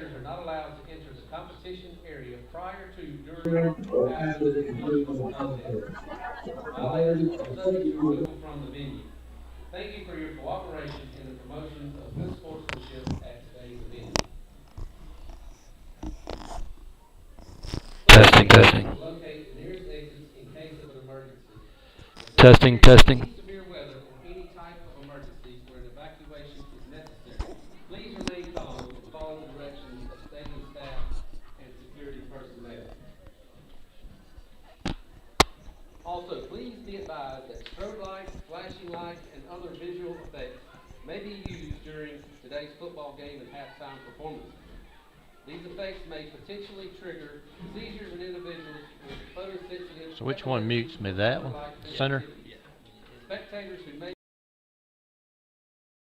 Spectators are not allowed to enter the competition area prior to, during, or after the conclusion of the contest. Violators are subject to removal from the venue. Thank you for your cooperation in the promotion of good sportsmanship at today's event. Testing, testing. Locate the nearest exits in case of an emergency. Testing, testing. Severe weather or any type of emergency where an evacuation is necessary, please remain calm and follow the directions of stadium staff and security personnel. Also, please be advised that strobe lights, flashing lights, and other visual effects may be used during today's football game and halftime performances. These effects may potentially trigger seizures in individuals with photosensitive. So which one mutes me? That one? Center? Spectators who may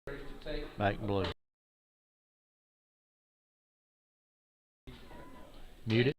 to take Back blue. Mute it.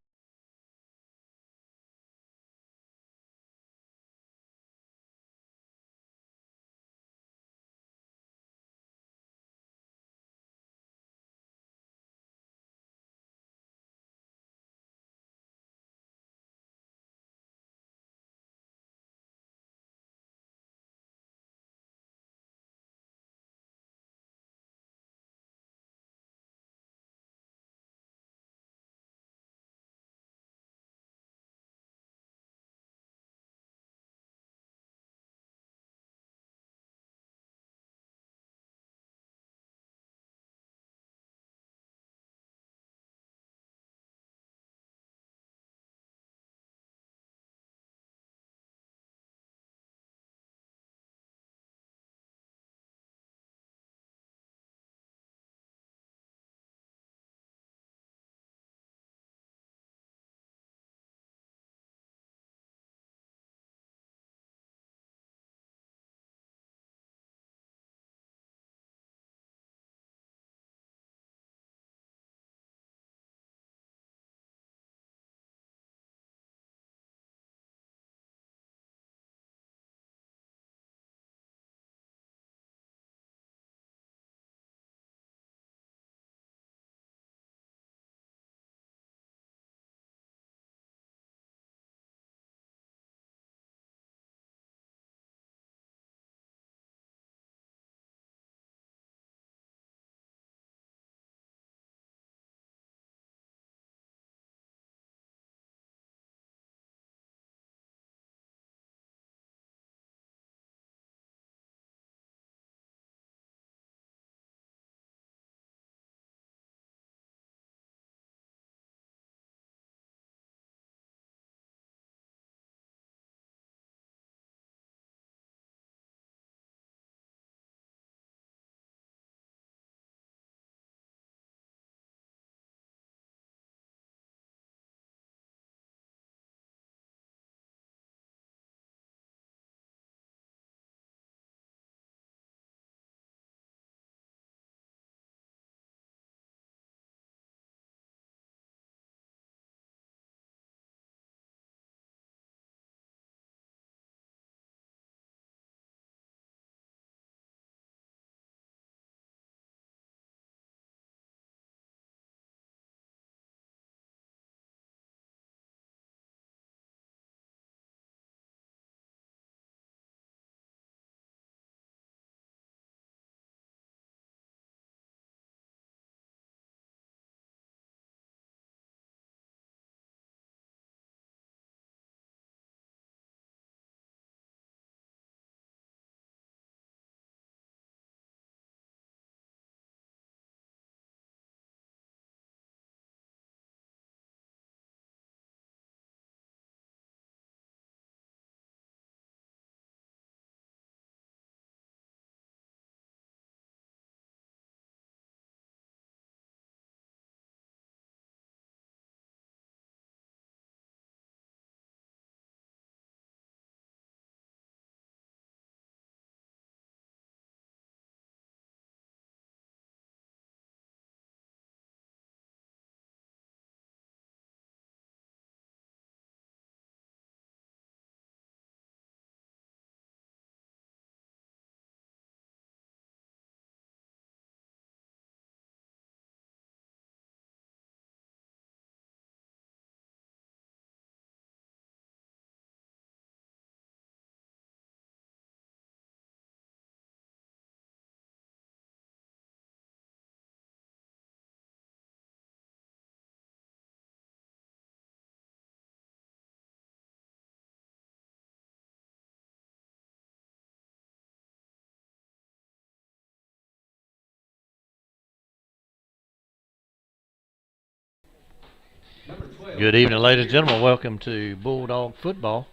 Number 12. Good evening, ladies and gentlemen. Welcome to Bulldog football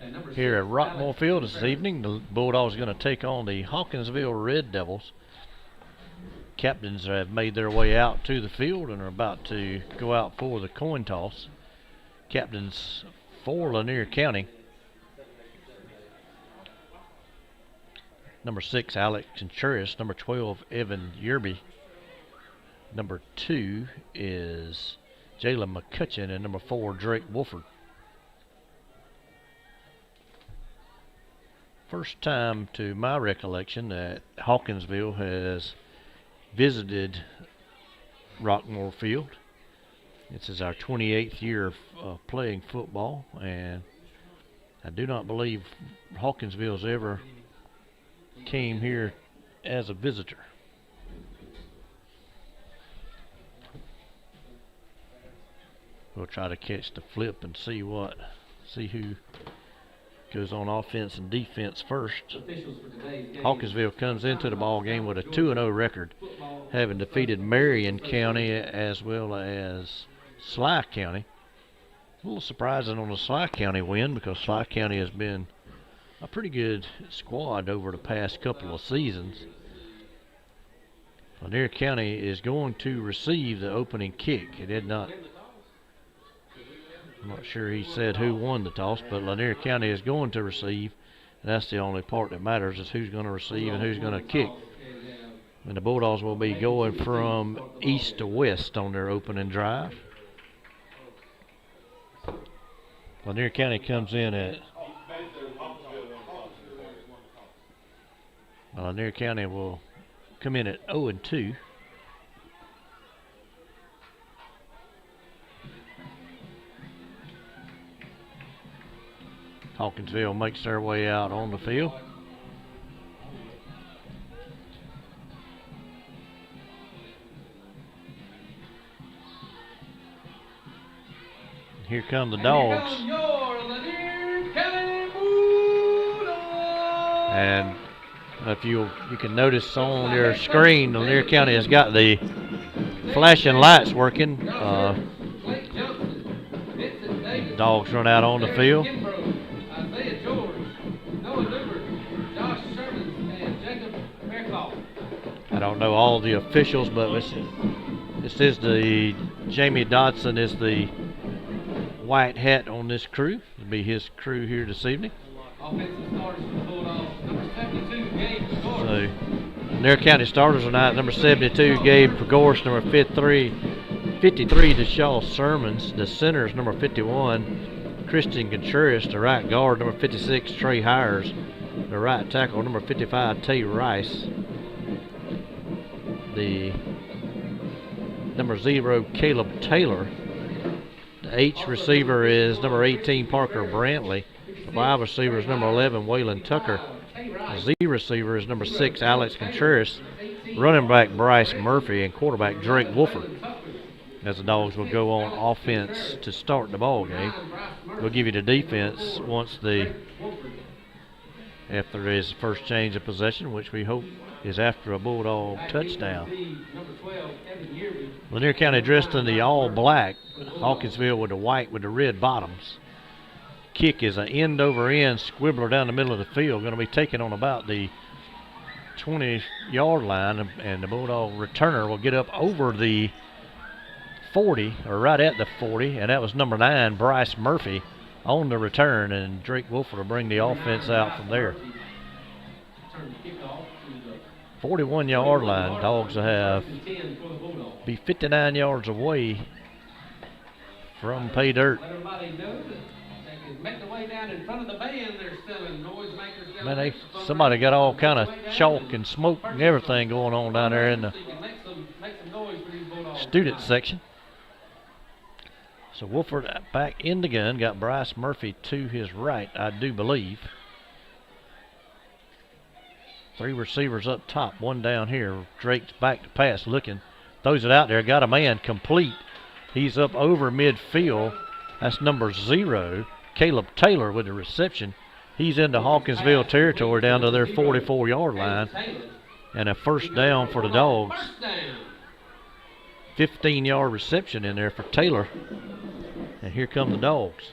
And number here 6, at Rockmore Alex Field this Contreras. evening. The Bulldogs are going to take on the Hawkinsville Red Devils. Captains have made their way out to the field and are about to go out for the coin toss. Captains for Lanier County. Number 6, Alex Contreras. Number 12, Evan Yerby. Number 2 is Jalen McCutcheon, and number 4, Drake Wolford. First time to my recollection that Hawkinsville has visited Rockmore Field. This is our 28th year of playing football, and I do not believe Hawkinsville's ever came here as a visitor. We'll try to catch the flip and see who goes on offense and defense first. Hawkinsville comes into the ball game with a 2-0 record, having defeated Marion County as well as Sly County. A little surprising on the Sly County win, because Sly County has been a pretty good squad over the past couple of seasons. Lanier County is going to receive the opening kick. I'm not sure he said who won the toss, but Lanier County is going to receive. And that's the only part that matters, is who's going to receive and who's going to kick. And the Bulldogs will be going from east to west on their opening drive. Lanier County comes in at Lanier County will come in at 0-2. Hawkinsville makes their way out on the field. Here come the Dogs. And if you can notice on your screen, Lanier County has got the flashing lights working. Dogs run out on the field. I don't know all the officials, but this is the Jamie Dodson is the white hat on this crew. It'll be his crew here this evening. So, Lanier County starters tonight: number 72, Gabe Pagorst; number 53, DeShaw Sermons; the centers, number 51, Christian Contreras; the right guard, number 56, Trey Hires; the right tackle, number 55, Tay Rice; the number 0, Caleb Taylor; the H receiver is number 18, Parker Brantley; the wide receiver is number 11, Waylon Tucker; the Z receiver is number 6, Alex Contreras; running back Bryce Murphy; and quarterback Drake Wolford. As the Dogs will go on offense to start the ball game. We'll give you the defense if there is first change of possession, which we hope is after a Bulldog touchdown. Lanier County dressed in the all black, Hawkinsville with the white with the red bottoms. Kick is an end over end squibbler down the middle of the field, going to be taken on about the 20-yard line, and the Bulldog returner will get up over the 40, or right at the 40, and that was number 9, Bryce Murphy, on the return, and Drake Wolford will bring the offense out from there. 41-yard line. Dogs will be 59 yards away from pay dirt. Man, somebody got all kind of chalk and smoke and everything going on down there in the student section. So Wolford back in the gun, got Bryce Murphy to his right, I do believe. 3 receivers up top, 1 down here. Drake's back to pass, looking, throws it out there, got a man complete. He's up over midfield. That's number 0, Caleb Taylor, with the reception. He's into Hawkinsville territory down to their 44-yard line. And a first down for the Dogs. 15-yard reception in there for Taylor. And here come the Dogs.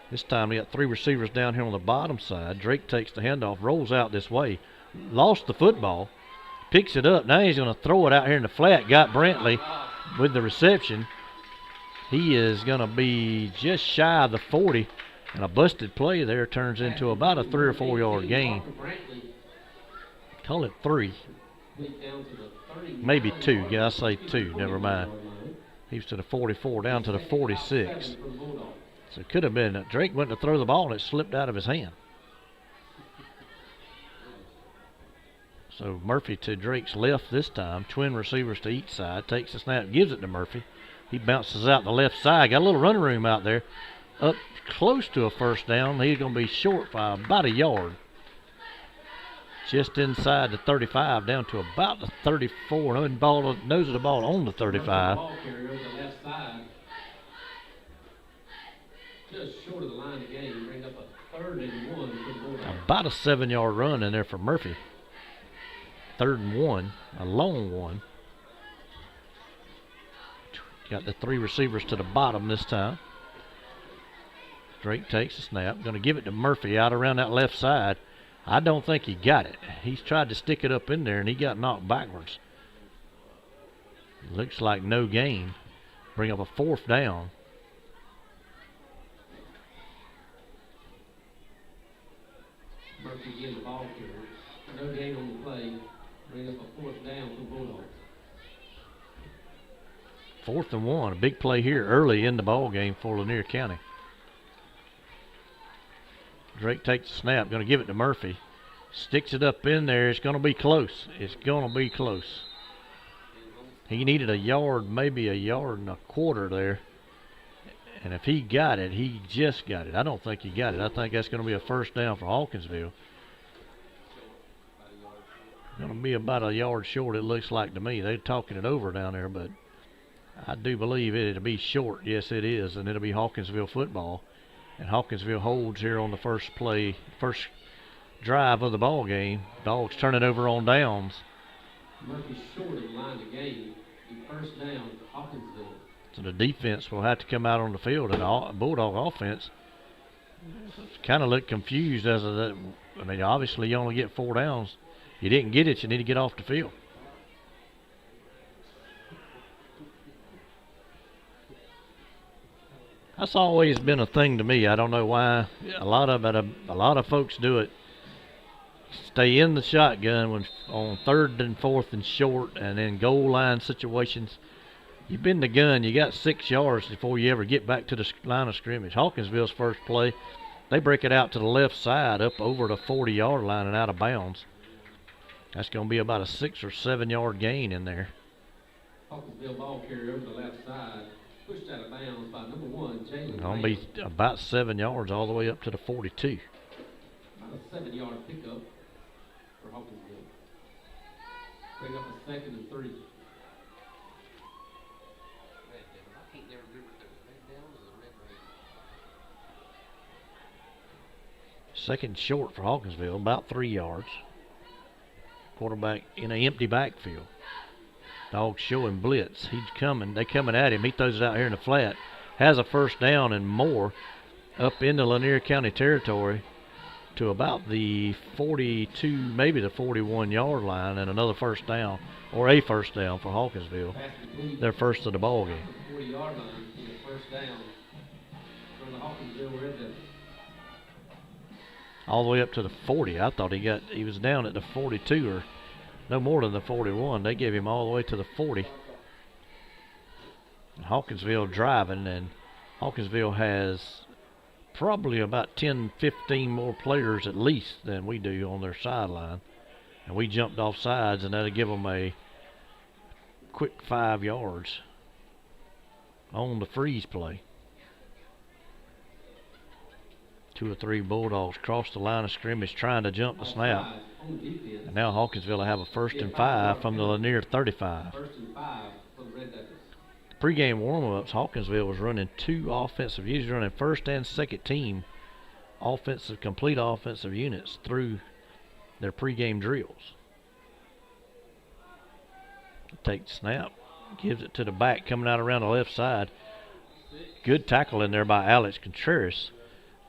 This time we got 3 receivers down here on the bottom side. Drake takes the handoff, rolls out this way, lost the football, picks it up. Now he's going to throw it out here in the flat. Got Brantley with the reception. He is going to be just shy of the 40, and a busted play there turns into about a 3 or 4 yard gain. Call it 3. Maybe 2. Yeah, I say 2. Never mind. He was to the 44, down to the 46. So it could have been that Drake went to throw the ball and it slipped out of his hand. So Murphy to Drake's left this time. Twin receivers to each side. Takes the snap, gives it to Murphy. He bounces out the left side. Got a little running room out there. Up close to a first down. He's going to be short by about a yard. Just inside the 35, down to about the 34. Nose of the ball on the 35. Just short of the line of game, bring up a 3rd and 1 for the Bulldogs. About a 7-yard run in there for Murphy. 3rd and 1, a long one. Got the 3 receivers to the bottom this time. Drake takes the snap. Going to give it to Murphy out around that left side. I don't think he got it. He's tried to stick it up in there, and he got knocked backwards. Looks like no gain. Bring up a 4th down. Murphy again, the ball carrier. No gain on the play. Bring up a 4th down for Bulldogs. 4th and 1. A big play here early in the ball game for Lanier County. Drake takes the snap. Going to give it to Murphy. Sticks it up in there. It's going to be close. It's going to be close. He needed a yard, maybe a yard and a quarter there. And if he got it, he just got it. I don't think he got it. I think that's going to be a first down for Hawkinsville. Going to be about a yard short, it looks like to me. They're talking it over down there, but I do believe it'll be short. Yes, it is, and it'll be Hawkinsville football. And Hawkinsville holds here on the first drive of the ball game. Dogs turn it over on downs. Murphy short of the line of game. First down, Hawkinsville. So the defense will have to come out on the field, and the Bulldog offense kind of look confused as of that. I mean, obviously you only get 4 downs. You didn't get it, you need to get off the field. That's always been a thing to me. I don't know why. A lot of folks do it. Stay in the shotgun when on 3rd and 4th and short, and then goal line situations. You've been the gun. You got 6 yards before you ever get back to the line of scrimmage. Hawkinsville's first play, they break it out to the left side up over the 40-yard line and out of bounds. That's going to be about a 6 or 7 yard gain in there. Hawkinsville ball carrier over the left side. Pushed out of bounds by number 1, Jalen. Going to be about 7 yards all the way up to the 42. About a 7-yard pickup for Hawkinsville. Bring up a 2nd and 3. Second short for Hawkinsville, about 3 yards. Quarterback in an empty backfield. Dogs showing blitz. He's coming. They coming at him. He throws it out here in the flat. Has a first down and more up into Lanier County territory to about the 42, maybe the 41-yard line, and another first down, or a first down for Hawkinsville. Their first of the ball game. 40-yard line, first down from the Hawkinsville Red Devils. All the way up to the 40. I thought he was down at the 42 or no more than the 41. They gave him all the way to the 40. Hawkinsville driving, and Hawkinsville has probably about 10, 15 more players at least than we do on their sideline. And we jumped off sides, and that'll give them a quick 5 yards on the freeze play. 2 or 3 Bulldogs cross the line of scrimmage trying to jump the snap. And now Hawkinsville will have a 1st and 5 from the Lanier 35. 1st and 5 for the Red Devils. Pre-game warm-ups, Hawkinsville was running 2 offensive units, running first and second team complete offensive units through their pre-game drills. Take the snap, Gives it to the back coming out around the left side. Good tackle in there by Alex Contreras,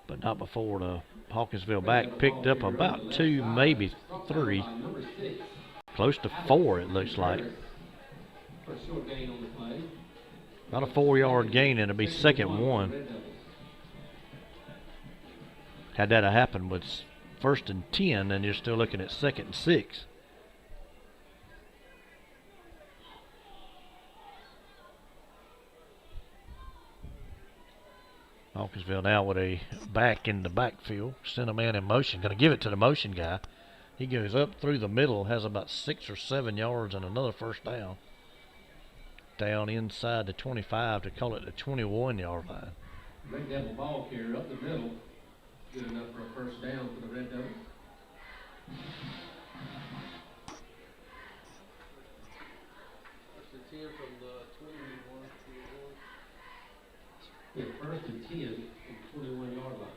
but not before the Hawkinsville back picked up about 2, maybe 3. Close to 4, it looks like. About a 4-yard gain, and it'll be 2nd and 1. Had that happened with 1st and 10, and you're still looking at 2nd and 6. Hawkinsville now with a back in the backfield. Send a man in motion. Going to give it to the motion guy. He goes up through the middle, has about 6 or 7 yards and another first down. Down inside the 25 to call it the 21-yard line. Red Devil ball carrier up the middle. Good enough for a first down for the Red Devils. First and 10 from the 21. Yeah, first and 10 from the 21-yard line.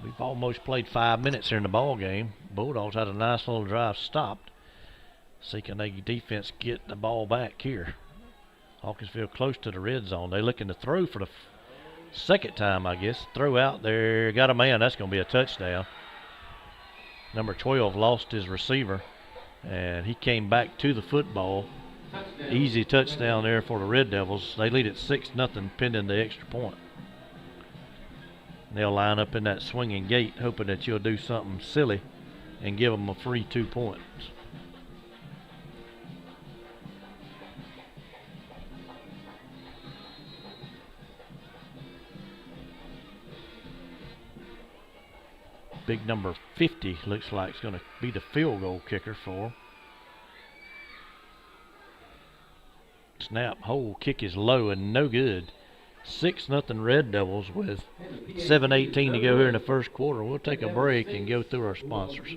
We've almost played 5 minutes here in the ball game. Bulldogs had a nice little drive stopped. See, can they defense get the ball back here? Hawkinsville close to the red zone. They're looking to throw for the second time, I guess. Throw out there. Got a man. That's going to be a touchdown. Number 12 lost his receiver, and he came back to the football. Touchdown. Easy touchdown there for the Red Devils. They lead at 6-0 pending the extra point. They'll line up in that swinging gate, hoping that you'll do something silly and give them a free 2 points. Big number 50 looks like it's going to be the field goal kicker for them. Snap, hold, kick is low and no good. 6-0 Red Devils with 7:18 to go here in the first quarter. We'll take a break and go through our sponsors.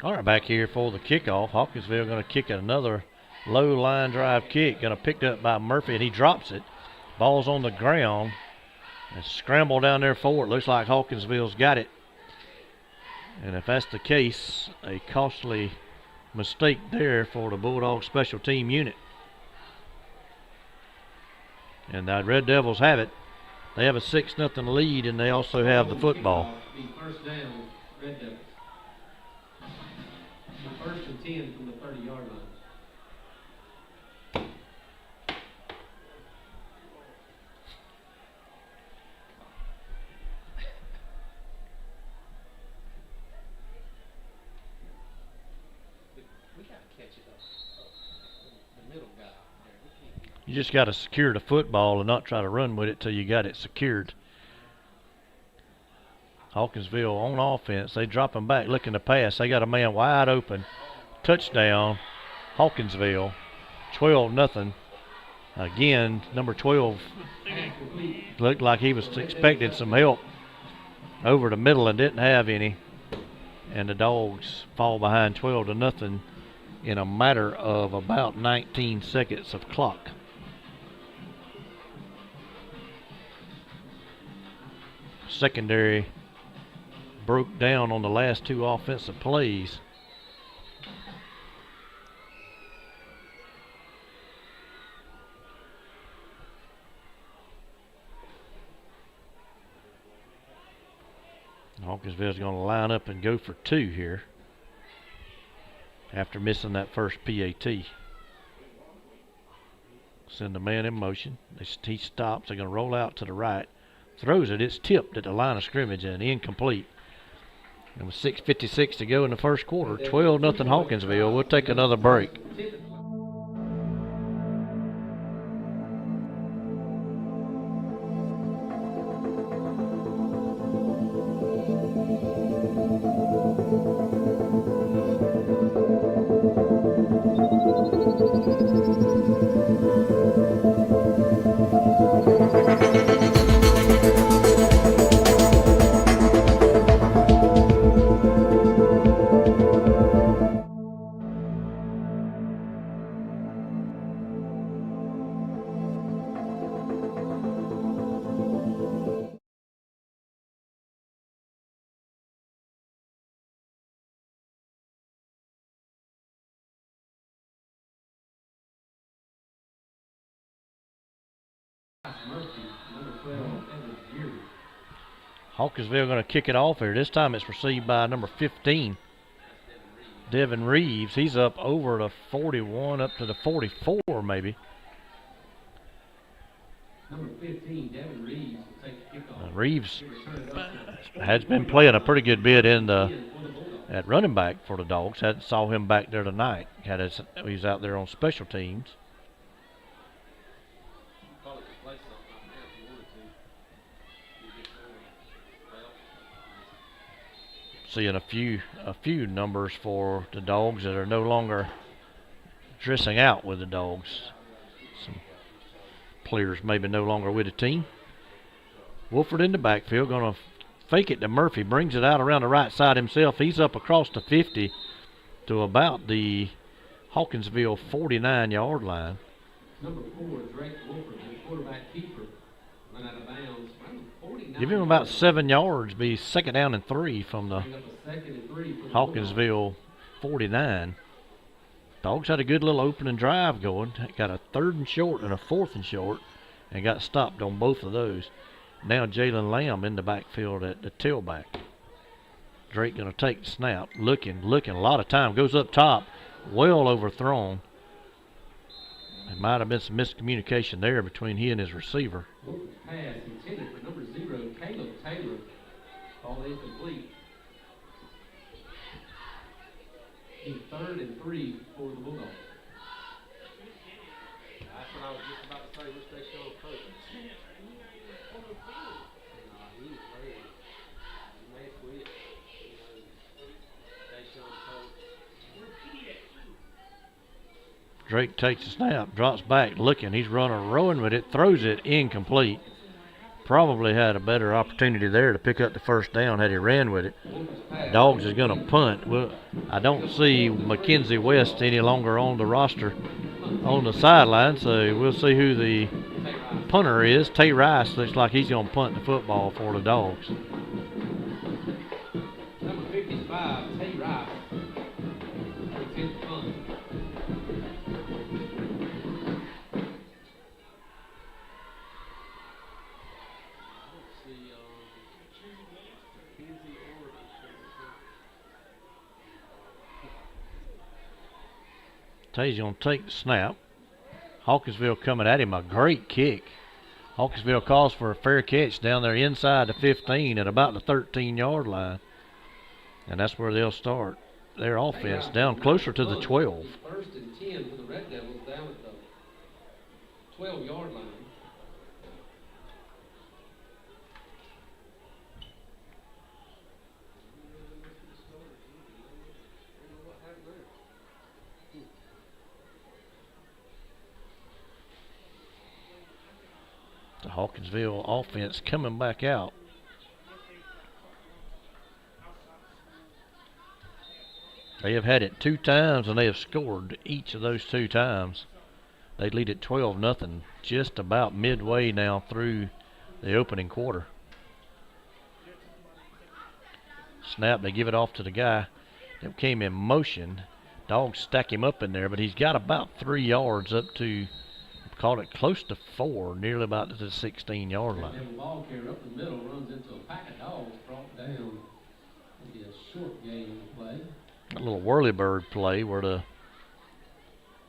All right, back here for the kickoff. Hawkinsville going to kick another low line drive kick. Going to pick up by Murphy, and he drops it. Ball's on the ground. And scramble down there for it. Looks like Hawkinsville's got it. And if that's the case, a costly mistake there for the Bulldog special team unit. And the Red Devils have it. They have a 6-0 lead, and they also have the football. First down, Red Devils. First and 10 from the 30-yard line. We got to catch it up. The middle guy there. You just got to secure the football and not try to run with it till you got it secured. Hawkinsville on offense. They drop him back looking to pass. They got a man wide open. Touchdown, Hawkinsville. 12-0. Again, number 12 looked like he was expecting some help over the middle and didn't have any. And the Dogs fall behind 12-0 in a matter of about 19 seconds of clock. Secondary broke down on the last 2 offensive plays. Hawkinsville's going to line up and go for 2 here after missing that first PAT. Send the man in motion. He stops. They're going to roll out to the right. Throws it. It's tipped at the line of scrimmage and incomplete. And with 6:56 to go in the first quarter, 12-0 Hawkinsville. We'll take another break. Hawkinsville going to kick it off here. This time it's received by number 15, Devin Reeves. He's up over the 41, up to the 44 maybe. Number 15, Devin Reeves will take the kickoff. Reeves has been playing a pretty good bit at running back for the Dogs. Saw him back there tonight. He was out there on special teams. Seeing a few numbers for the Dogs that are no longer dressing out with the Dogs. Some players maybe no longer with the team. Wolford in the backfield, going to fake it to Murphy. Brings it out around the right side himself. He's up across the 50 to about the Hawkinsville 49-yard line. Number 4, Drake Wolford, the quarterback keeper, run out of bounds. Give him about 7 yards. Be second down and 3 from the Hawkinsville 49. Dogs had a good little opening drive going. Got a 3rd and short and a 4th and short, and got stopped on both of those. Now Jalen Lamb in the backfield at the tailback. Drake going to take the snap. Looking a lot of time. Goes up top. Well overthrown. There might have been some miscommunication there between he and his receiver. Pass intended for number 0, Caleb Taylor. Ball incomplete. 3rd and 3 for the Bulldogs. That's what I was just about to say. Which they show coach. He was ready. He may quit. They show coach. Drake takes the snap, drops back, looking. He's rolling with it, throws it incomplete. Probably had a better opportunity there to pick up the first down had he ran with it. Dogs is going to punt. Well, I don't see Mackenzie West any longer on the roster on the sideline, so we'll see who the punter is. Tay Rice looks like he's going to punt the football for the Dogs. Number 55, Tay Rice. Takes the punt. Tay's going to take the snap. Hawkinsville coming at him. A great kick. Hawkinsville calls for a fair catch down there inside the 15 at about the 13-yard line. And that's where they'll start their offense, down closer to the 12. 1st and 10 for the Red Devils down at the 12-yard line. The Hawkinsville offense coming back out. They have had it 2 times, and they have scored each of those 2 times. They lead at 12-0, just about midway now through the opening quarter. Snap, they give it off to the guy that came in motion. Dogs stack him up in there, but he's got about 3 yards up to, caught it close to 4, nearly about to the 16-yard line. And the ball carrier up the middle runs into a pack of dogs, brought down. It'll be a short game to play. A little whirly bird play where the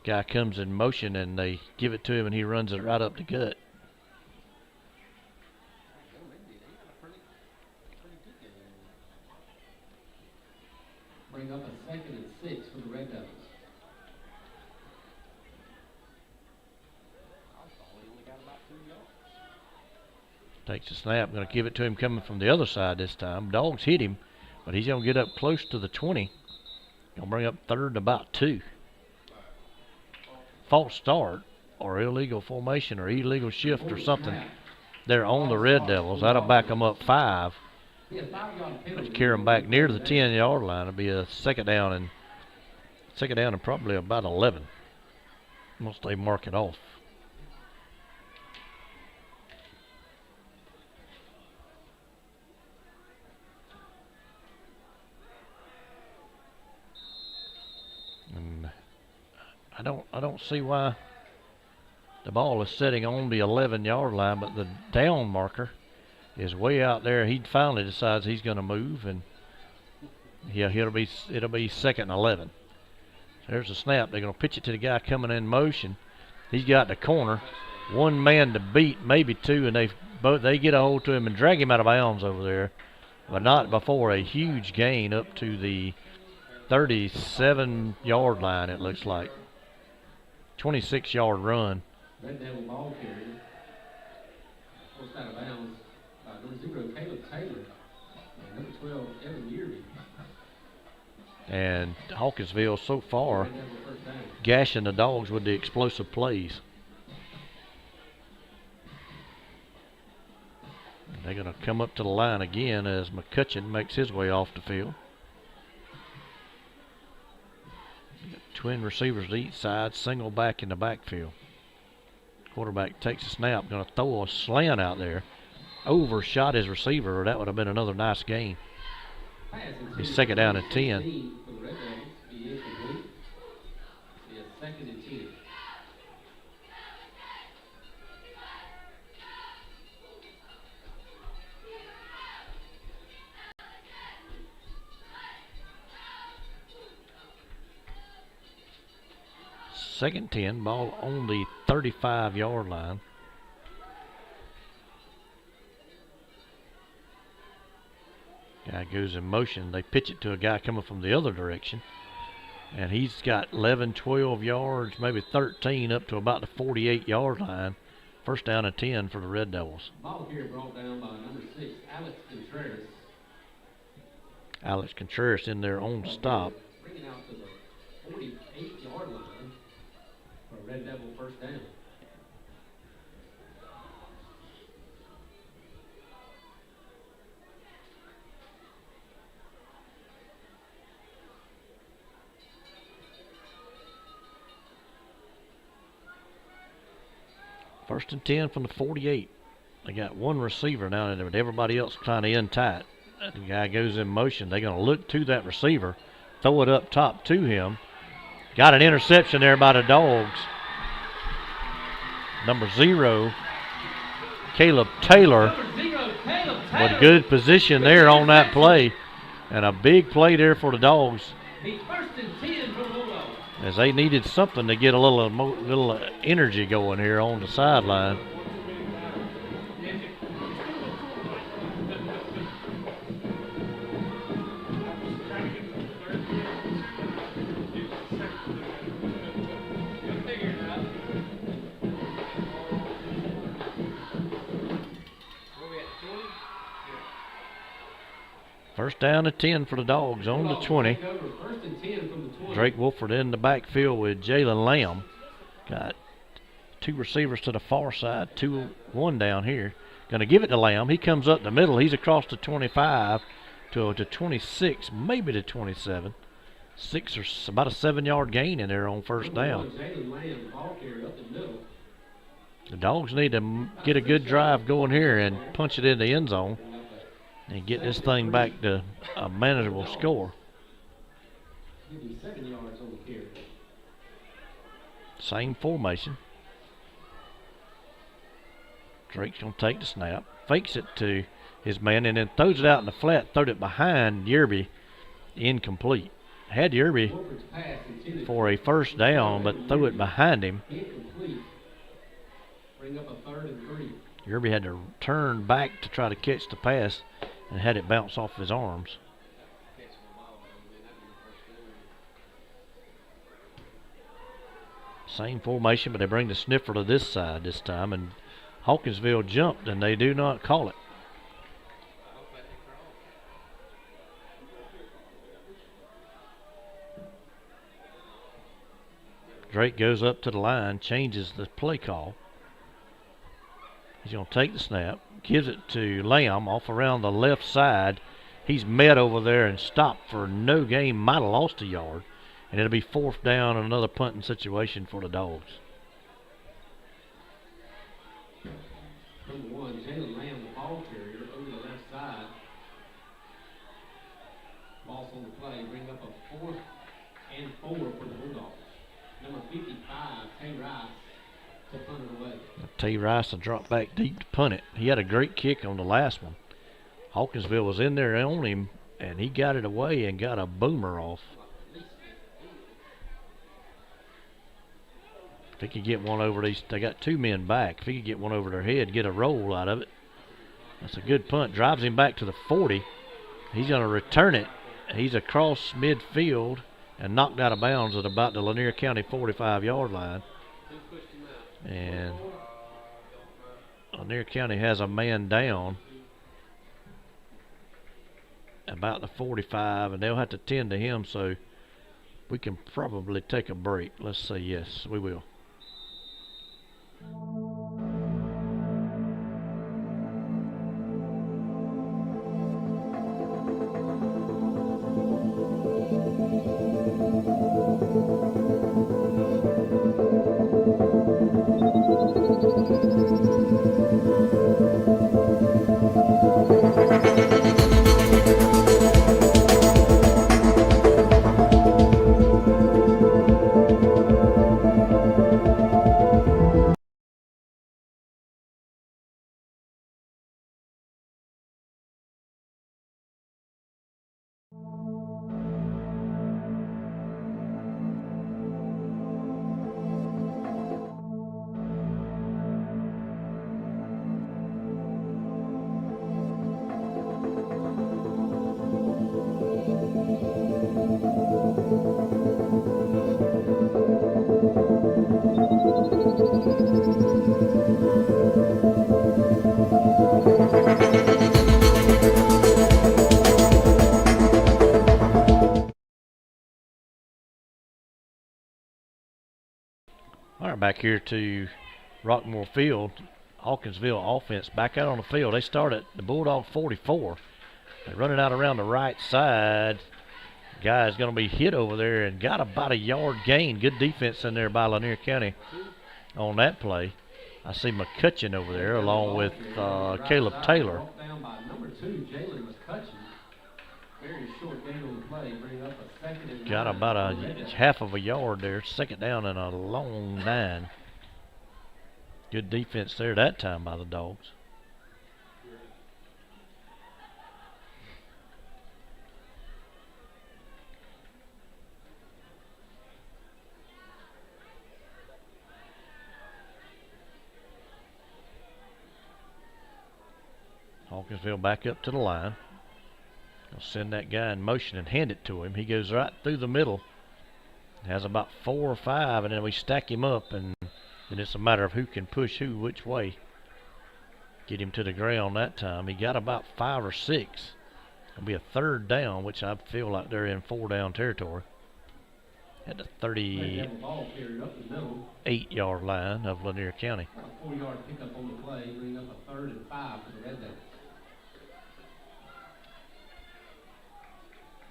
Guy comes in motion and they give it to him and he runs it right up the gut. Bring up a 2nd and 6 for the Red Devils. Takes the snap, going to give it to him coming from the other side this time. Dogs hit him, but he's going to get up close to the 20. Going to bring up 3rd and about 2. False start or illegal formation or illegal shift or something. They're on the Red Devils. That'll back them up 5. Let's carry them back near the 10-yard line. It'll be a second down and probably about 11 once they mark it off. And I don't see why the ball is sitting on the 11-yard line, but the down marker is way out there. He finally decides he's going to move, and yeah, it'll be 2nd and 11. There's a snap. They're going to pitch it to the guy coming in motion. He's got the corner, 1 man to beat, maybe 2, and they get a hold to him and drag him out of bounds over there, but not before a huge gain up to the 37-yard line. It looks like 26-yard run. Red Devil ball carrier. Forced out of bounds by number 0, Caleb Taylor, and number 12, Evan Yearby. And Hawkinsville so far gashing the Dogs with the explosive plays. They're going to come up to the line again as McCutcheon makes his way off the field. Twin receivers to each side, single back in the backfield. Quarterback takes a snap, going to throw a slant out there. Overshot his receiver, or that would have been another nice gain. He's 2nd down and 10. Second 10, ball on the 35-yard line. Guy goes in motion. They pitch it to a guy coming from the other direction. And he's got 11, 12 yards, maybe 13 up to about the 48-yard line. 1st down and 10 for the Red Devils. Ball here brought down by number 6, Alex Contreras. Alex Contreras in there on stop. Bringing out to the 48-yard line. Red Devil 1st down. First and 10 from the 48. They got 1 receiver now, but everybody else trying to end tight. The guy goes in motion. They're going to look to that receiver, throw it up top to him. Got an interception there by the Dogs. Number 0, Caleb Taylor, with good position there on that play. And a big play there for the Dogs, as they needed something to get a little energy going here on the sideline. First down and 10 for the Dogs on the 20. Drake Wolford in the backfield with Jalen Lamb. Got 2 receivers to the far side, 1 down here. Going to give it to Lamb. He comes up the middle. He's across the 25 to 26, maybe to 27. 6 or about a 7-yard gain in there on 1st down. The Dogs need to get a good drive going here and punch it in the end zone and get this thing back to a manageable score. Same formation. Drake's going to take the snap, fakes it to his man, and then throws it out in the flat, throwed it behind Yearby, incomplete. had Yerby for a first down, but threw it behind him. Bring up a 3rd and 3. Yerby had to turn back to try to catch the pass and had it bounce off his arms. Same formation, but they bring the sniffer to this side this time, and Hawkinsville jumped, and they do not call it. Drake goes up to the line, changes the play call. He's going to take the snap, gives it to Lamb off around the left side. He's met over there and stopped for no gain. Might have lost a yard. And it'll be 4th down and another punting situation for the Dogs. Number 1, Jalen Lamb, the ball carrier, over the left side. Ball's on the play, bring up a 4th and 4 for the Bulldogs. Number 55, Tay Rice, to punt it away. Tay Rice will drop back deep to punt it. He had a great kick on the last one. Hawkinsville was in there on him, and he got it away and got a boomer off. If he could get one over these, they got 2 men back. If he could get one over their head, get a roll out of it. That's a good punt. Drives him back to the 40. He's going to return it. He's across midfield and knocked out of bounds at about the Lanier County 45-yard line. And Lanier County has a man down about the 45, and they'll have to tend to him, so we can probably take a break. Let's say yes, we will. All right, back here to Rockmore Field. Hawkinsville offense back out on the field. They start at the Bulldog 44. They run it out around the right side. Guy's going to be hit over there and got about a yard gain. Good defense in there by Lanier County on that play. I see McCutcheon over there along with Caleb Taylor. Down by number 2, Jalen McCutcheon. Very short gain on the play. Bring up a 2nd and 9. Got about a half of a yard there. 2nd down and a long 9. Good defense there that time by the Dogs. Hawkinsville back up to the line. They'll send that guy in motion and hand it to him. He goes right through the middle. Has about 4 or 5, and then we stack him up, and then it's a matter of who can push who which way. Get him to the ground that time. He got about 5 or 6. It'll be a 3rd down, which I feel like they're in 4-down territory. At the 38-yard line of Lanier County. A 4-yard pickup on the play. Bring up a 3rd and 5 for the Red Devils.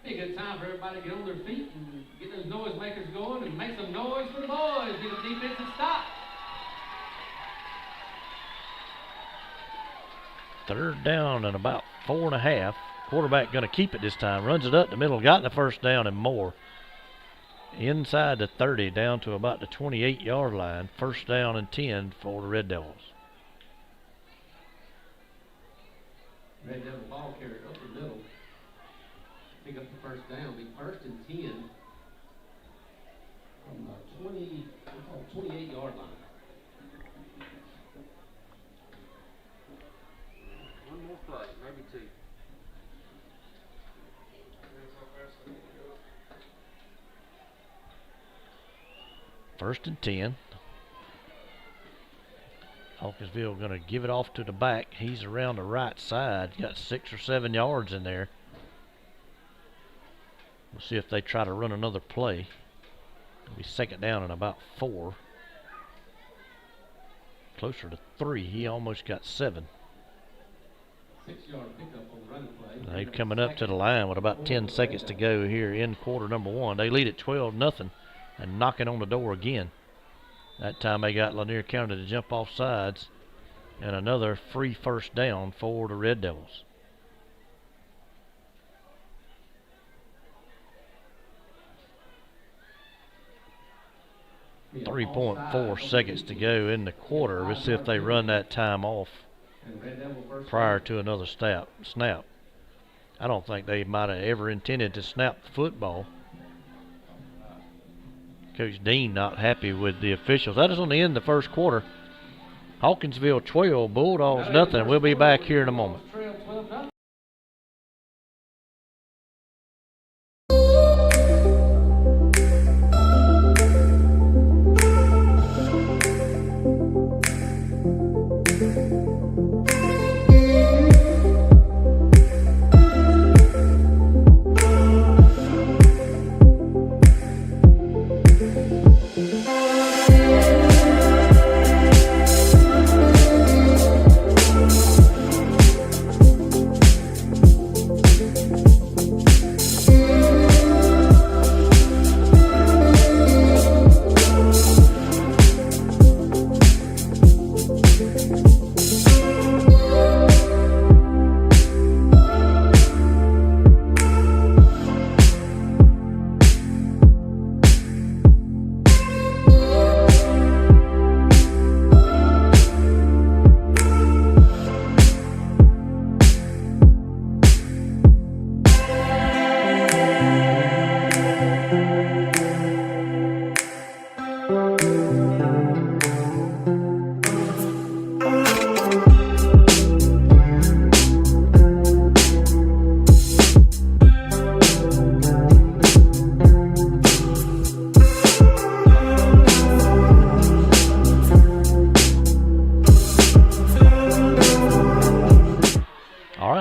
Be a good time for everybody to get on their feet and get those noisemakers going and make some noise for the boys. Get a defensive stop. 3rd down and about 4.5. Quarterback going to keep it this time. Runs it up the middle. Got the 1st down and more. Inside the 30 down to about the 28-yard line. 1st down and 10 for the Red Devils. Red Devil ball carrier up the middle. pick up the first down. Be 1st and 10 from the 28-yard line. One more play, maybe two. First and 10. Hawkinsville going to give it off to the back. He's around the right side. Got 6 or 7 yards in there. We'll see if they try to run another play. It'll be 2nd down and about 4. Closer to 3. He almost got 7. 6-yard pickup on the running play. They're coming up to the line with about 10 seconds to go here in quarter number 1. They lead at 12-0 and knocking on the door again. That time they got Lanier County to jump off sides, and another free first down for the Red Devils. .4 seconds to go in the quarter. We'll see if they run that time off prior to another snap. I don't think they might have ever intended to snap the football. Coach Dean not happy with the officials. That is on the end of the first quarter. Hawkinsville 12, Bulldogs nothing. We'll be back here in a moment.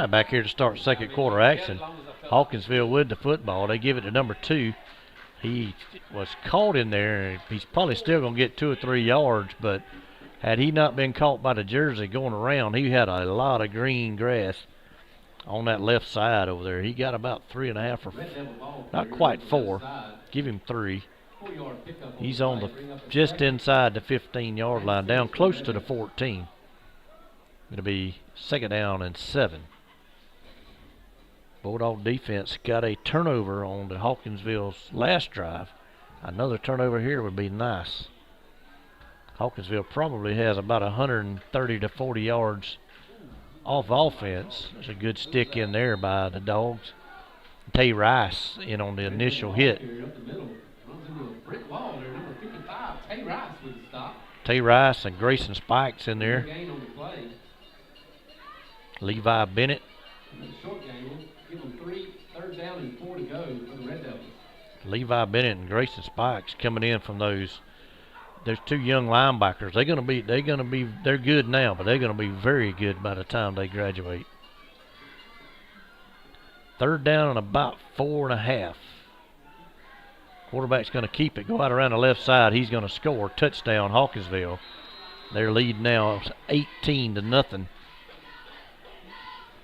Back here to start second quarter action. Hawkinsville with the football. They give it to number 2. He was caught in there. He's probably still going to get 2 or 3 yards, but had he not been caught by the jersey going around, he had a lot of green grass on that left side over there. He got about 3.5 or not quite 4. Give him 3. He's on the just inside the 15-yard line, down close to the 14. It'll be 2nd down and 7. Bulldog defense got a turnover on the Hawkinsville's last drive. Another turnover here would be nice. Hawkinsville probably has about 130 to 40 yards off offense. There's a good stick in there by the Dogs. Tay Rice in on the initial hit. Tay Rice and Grayson Spikes in there. Levi Bennett. Levi Bennett and Grayson Spikes coming in from those. There's 2 young linebackers. They're good now, but they're gonna be very good by the time they graduate. 3rd down and about 4.5. Quarterback's gonna keep it. Go out around the left side. He's gonna score. Touchdown, Hawkinsville. Their lead now is 18-0.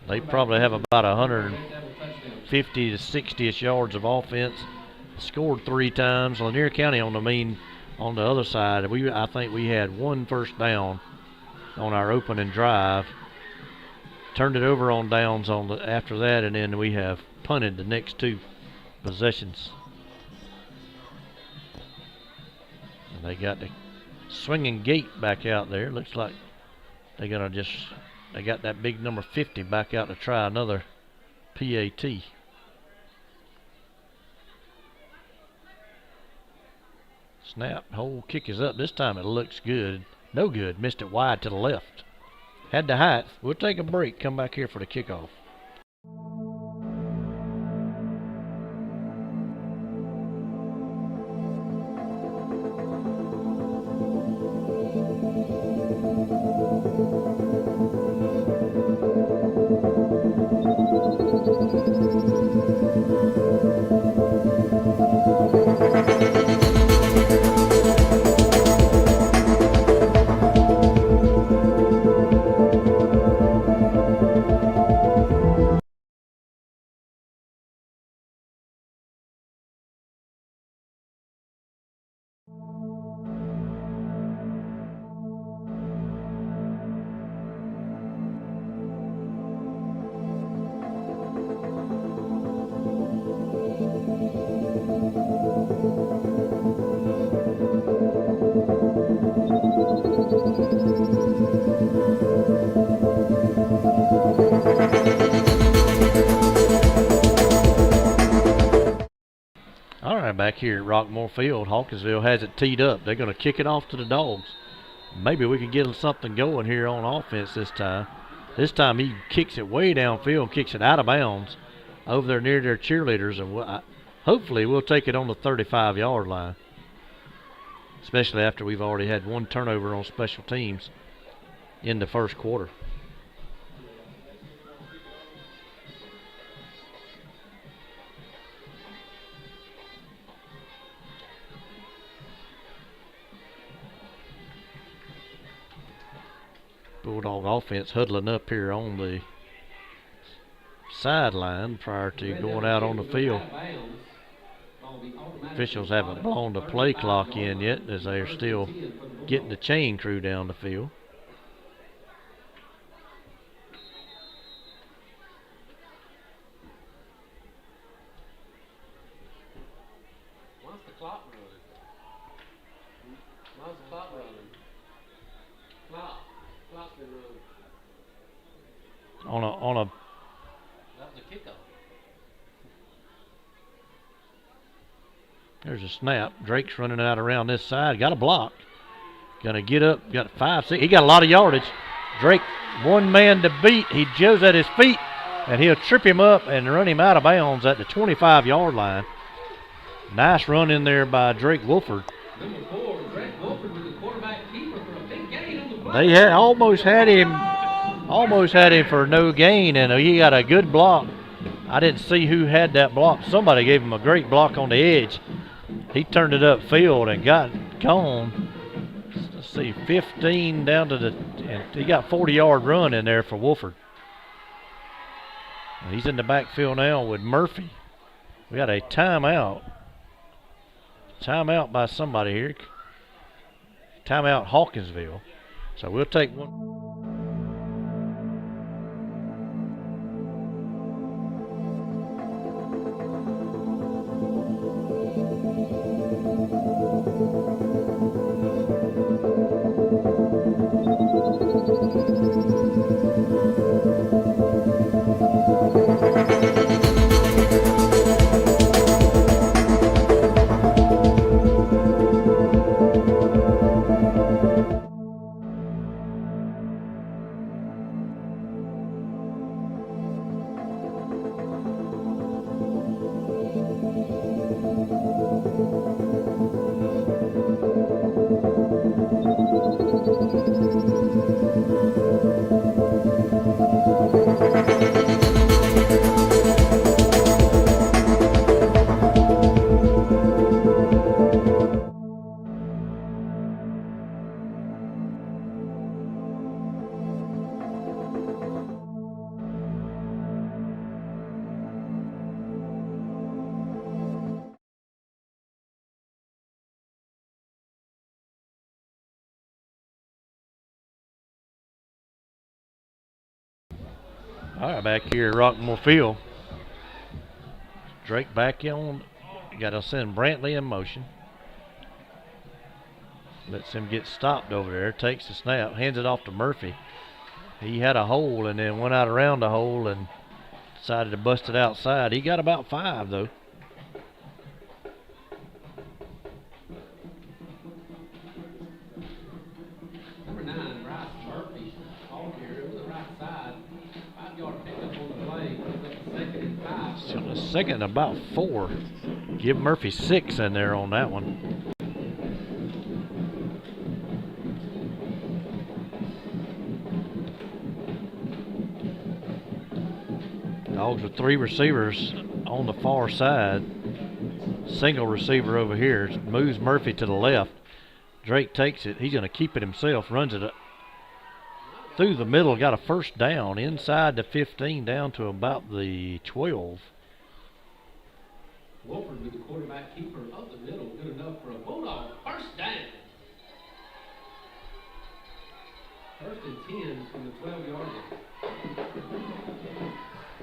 They probably have about 150 to 60-ish yards of offense. Scored 3 times. Lanier County on the other side. I think we had 1 first down on our opening drive. Turned it over on downs after that, and then we have punted the next 2 possessions. And they got the swinging gate back out there. Looks like they're gonna they got that big number 50 back out to try another PAT. Snap, hold, kick is up. This time it looks good. No good. Missed it wide to the left. Had the height. We'll take a break. Come back here for the kickoff. Back here at Rockmore Field, Hawkinsville has it teed up. They're going to kick it off to the Dogs. Maybe we can get something going here on offense this time. This time he kicks it way downfield and kicks it out of bounds over there near their cheerleaders, and hopefully we'll take it on the 35-yard line, especially after we've already had one turnover on special teams in the first quarter. Bulldog offense huddling up here on the sideline prior to going out on the field. Officials haven't blown the play clock in yet, as they're still getting the chain crew down the field. Why's the clock running? Why's the clock running? Clock's been running. On a That was a kickoff. There's a snap. Drake's running out around this side. Got a block. Gonna get up. Got 5, 6. He got a lot of yardage. Drake, one man to beat. He goes at his feet, and he'll trip him up and run him out of bounds at the 25-yard line. Nice run in there by Drake Wolford. Number 4, Drake Wolford was the quarterback keeper for a big gain on the play. They had almost had him for no gain, and he got a good block. I didn't see who had that block. Somebody gave him a great block on the edge. He turned it upfield and got gone. Let's see, 15 down to and he got 40-yard run in there for Wolford. And he's in the backfield now with Murphy. We got a timeout. Timeout by somebody here. Timeout Hawkinsville. So we'll take one. All right, back here at Rockmore Field. Drake back on. Got to send Brantley in motion. Lets him get stopped over there. Takes the snap. Hands it off to Murphy. He had a hole and then went out around the hole and decided to bust it outside. He got about 5, though. Second and about 4. Give Murphy 6 in there on that one. Dogs with 3 receivers on the far side. Single receiver over here. Moves Murphy to the left. Drake takes it. He's going to keep it himself. Runs it up through the middle. Got a first down inside the 15 down to about the 12. Wolford with the quarterback keeper up the middle. Good enough for a Bulldog. First down. First and 10 from the 12-yard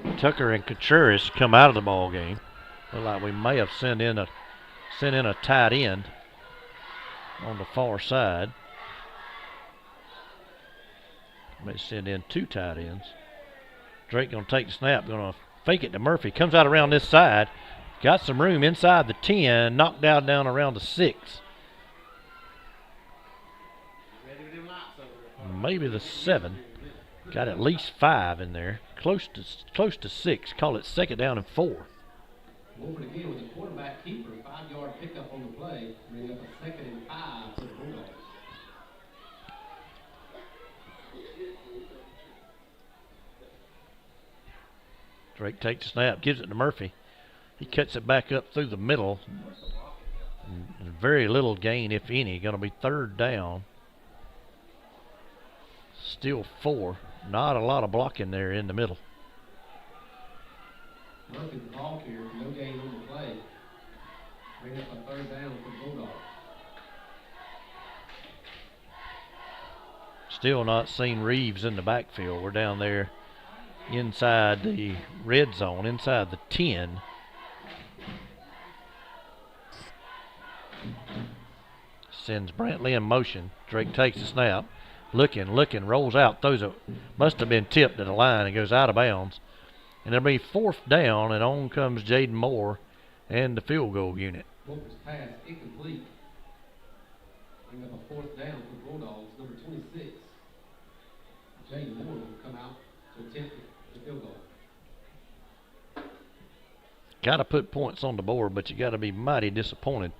line. Tucker and Contreras come out of the ball game. Look like we may have sent in a tight end on the far side. May send in 2 tight ends. Drake gonna take the snap, gonna fake it to Murphy. Comes out around this side. Got some room inside the 10, knocked down around the 6. Maybe the 7. Got at least 5 in there. Close to 6. Call it second down and 4. Wolford again with the quarterback keeper. 5-yard pickup on the play. Bring up a second and 5 for the Bulldogs. Drake takes the snap, gives it to Murphy. He cuts it back up through the middle. Very little gain, if any. Going to be third down. Still 4. Not a lot of blocking there in the middle. Murphy the ball here. No gain on the play. Bring up a third down for the Bulldogs. Still not seen Reeves in the backfield. We're down there inside the red zone, inside the 10. Sends Brantley in motion. Drake takes the snap. Looking, rolls out, throws it. Must have been tipped at the line and goes out of bounds. And it'll be 4th down, and on comes Jaden Moore and the field goal unit. Wolford's pass incomplete. Bring up a 4th down for Bulldogs, number 26. Jaden Moore will come out to attempt the field goal. Got to put points on the board, but you got to be mighty disappointed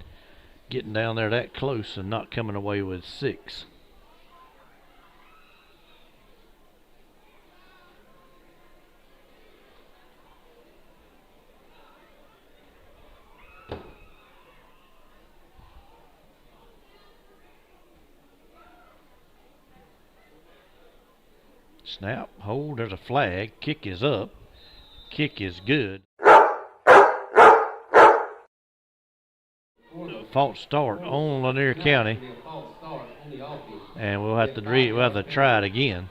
getting down there that close and not coming away with 6. Snap, hold, there's a flag. Kick is up. Kick is good. False start on Lanier County. And we'll have to try it again.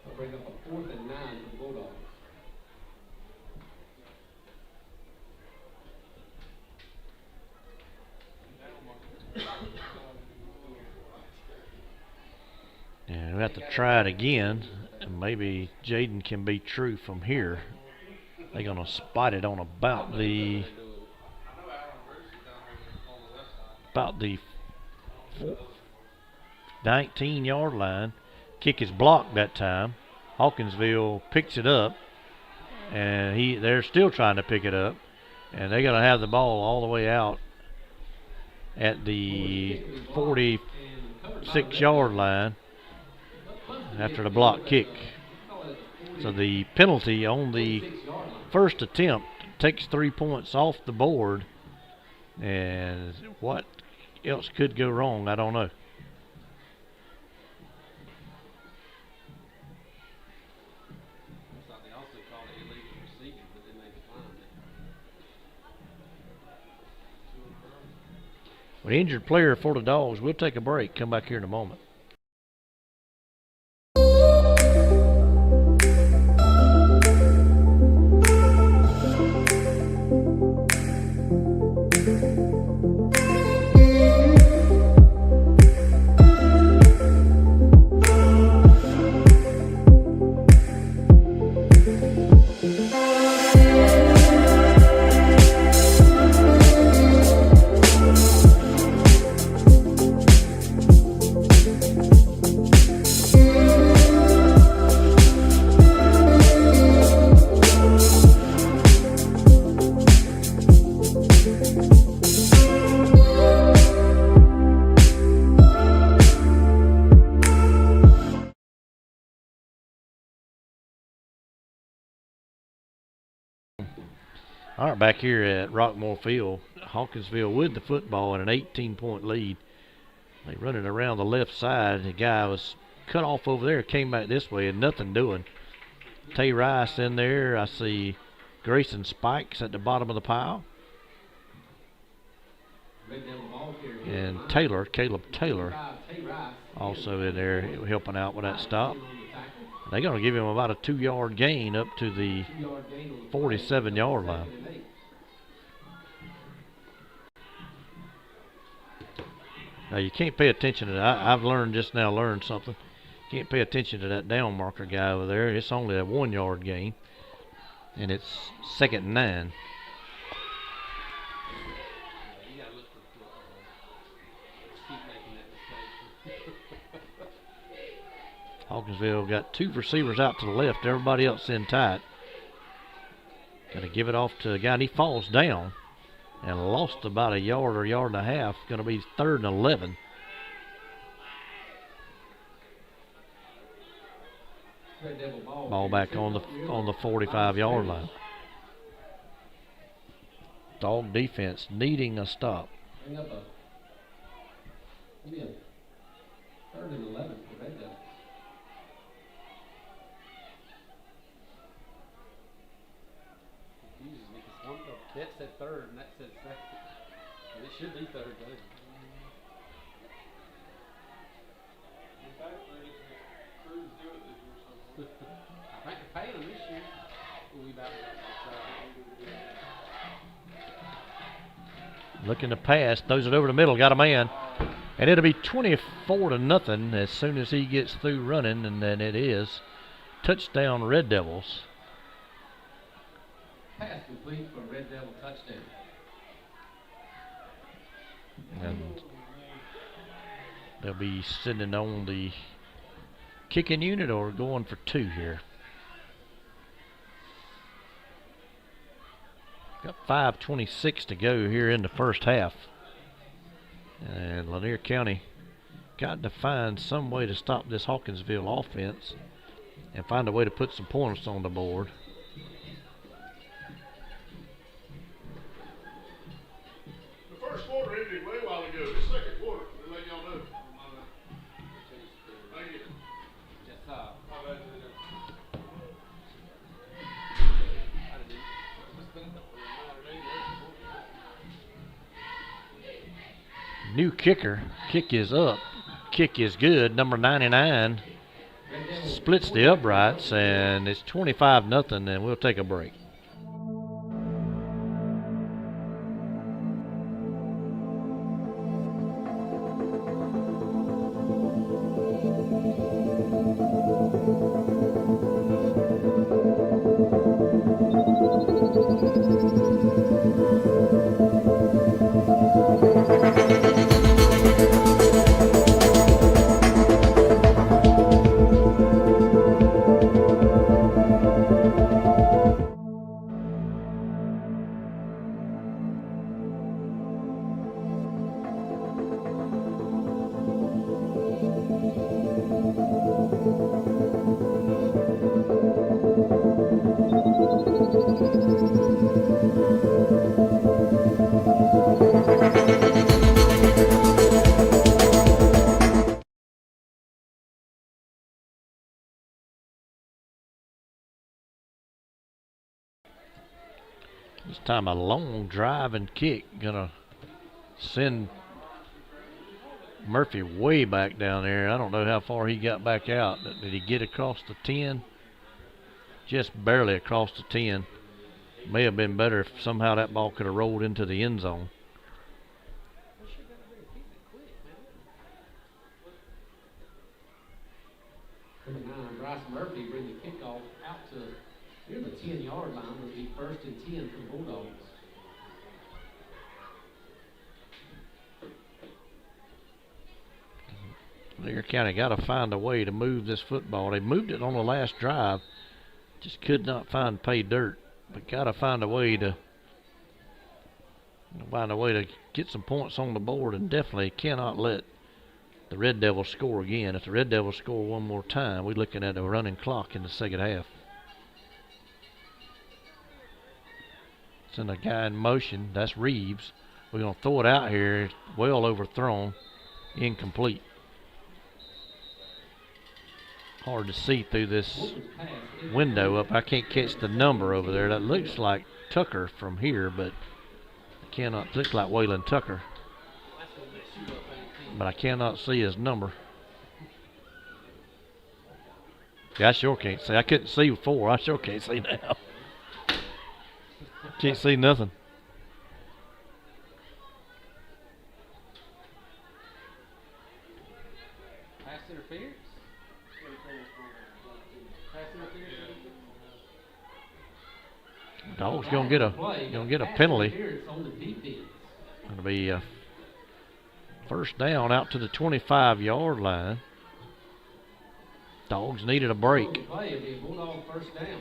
They'll bring up a 4th and 9 for the Bulldogs. And we'll have to try it again. And maybe Jaden can be true from here. They're going to spot it on about the 19-yard line. Kick is blocked that time. Hawkinsville picks it up, and they're still trying to pick it up, and they're going to have the ball all the way out at the 46-yard line after the block kick. So the penalty on the first attempt takes 3 points off the board, and what else could go wrong, I don't know. An injured player for the Dogs. We'll take a break. Come back here in a moment. All right, back here at Rockmore Field, Hawkinsville with the football and an 18-point lead. They run it around the left side. The guy was cut off over there, came back this way, and nothing doing. Tay Rice in there. I see Grayson Spikes at the bottom of the pile. And Caleb Taylor, also in there helping out with that stop. They're going to give him about a 2-yard gain up to the 47-yard line. Now you can't pay attention to that. I've learned something. Can't pay attention to that down marker guy over there. It's only a 1-yard gain, and it's 2nd and 9. Hawkinsville got 2 receivers out to the left. Everybody else in tight. Got to give it off to a guy, and he falls down and lost about a yard or yard and a half. Going to be 3rd and 11. Ball back on the 45-yard line. Dog defense needing a stop. Bring up a 3rd and 11 for Red Devils. Confuses me because that said 3rd and that said 2nd. And it should be 3rd, though. I think they're paying them this year. Looking to pass, throws it over the middle, got a man. And it'll be 24-0 as soon as he gets through running, and then it is touchdown Red Devils. Pass complete for Red Devil touchdown. And they'll be sending on the kicking unit or going for 2 here. Got 5:26 to go here in the first half. And Lanier County got to find some way to stop this Hawkinsville offense and find a way to put some points on the board. The first quarter ended way a while ago. The second quarter, to let y'all know. Thank you. Yes, New kicker. Kick is up. Kick is good. Number 99 splits the uprights, and it's 25-0, and we'll take a break. This time a long drive and kick. Gonna send Murphy way back down there. I don't know how far he got back out. Did he get across the 10? Just barely across the 10. May have been better if somehow that ball could have rolled into the end zone. Bryce Murphy bring the kickoff out to near the 10-yard line. It'll be 1st and 10 for the Bulldogs. Lanier County got to find a way to move this football. They moved it on the last drive, just could not find pay dirt. But got to find a way to get some points on the board, and definitely cannot let the Red Devils score again. If the Red Devils score one more time, we're looking at a running clock in the second half. Send a guy in motion. That's Reeves. We're going to throw it out here. It's well overthrown. Incomplete. Hard to see through this window up. I can't catch the number over there. That looks like Tucker from here, but I cannot. Looks like Waylon Tucker, but I cannot see his number. Yeah, I sure can't see. I couldn't see before. I sure can't see now. Can't see nothing. Pass interference. Dog's gonna get a penalty. Gonna be a first down out to the 25-yard line. Dogs needed a break. Bulldog first down.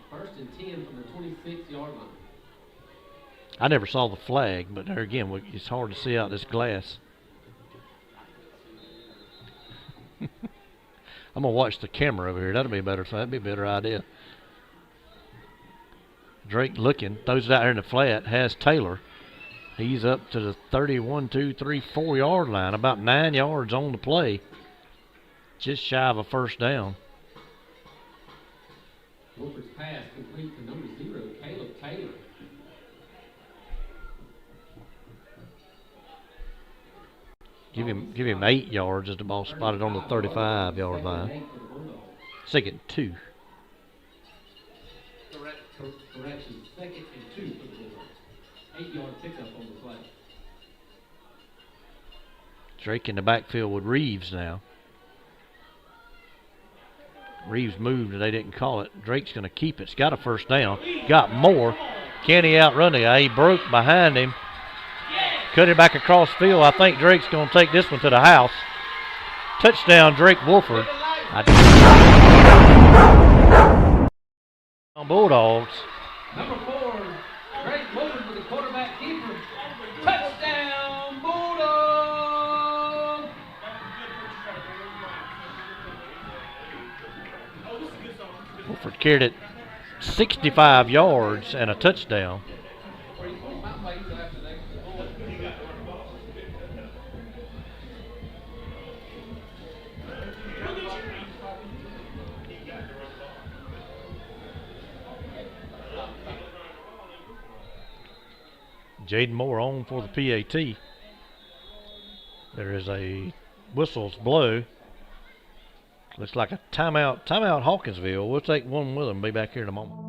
First and 10 from the 26-yard line. I never saw the flag, but there again, it's hard to see out this glass. I'm gonna watch the camera over here. That'd be better. That'd be a better idea. Drake looking, throws it out here in the flat, has Taylor. He's up to the 31, 2, 3, 4 yard line, about 9 yards on the play. Just shy of a first down. Wolford's pass complete to number 0, Caleb Taylor. Give him 8 yards as the ball spotted on the 35-yard line. Second 2. Correction, second and 2 for the Bulldogs. 8-yard pickup on the play. Drake in the backfield with Reeves now. Reeves moved and they didn't call it. Drake's going to keep it. It's got a first down. Got more. Can he outrun the guy? He broke behind him. Cut it back across field. I think Drake's going to take this one to the house. Touchdown, Drake Wolford. Bulldogs. Number 4, Drake Wolford with the quarterback keeper. Touchdown, Bulldog! Wolford carried it 65 yards and a touchdown. Jaden Moore on for the PAT. There is a whistle's blow. Looks like a timeout. Timeout Hawkinsville. We'll take one with them. Be back here in a moment.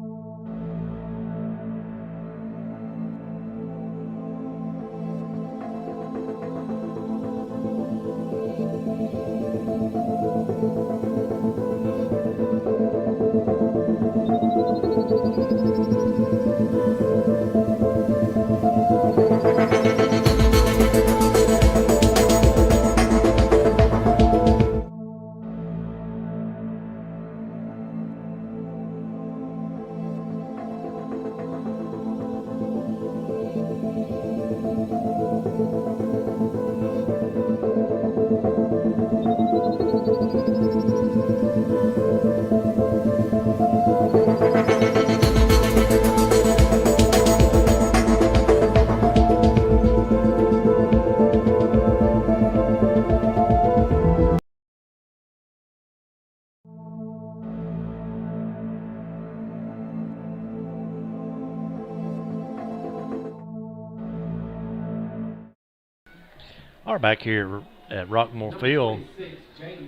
Are back here at Rockmore Field.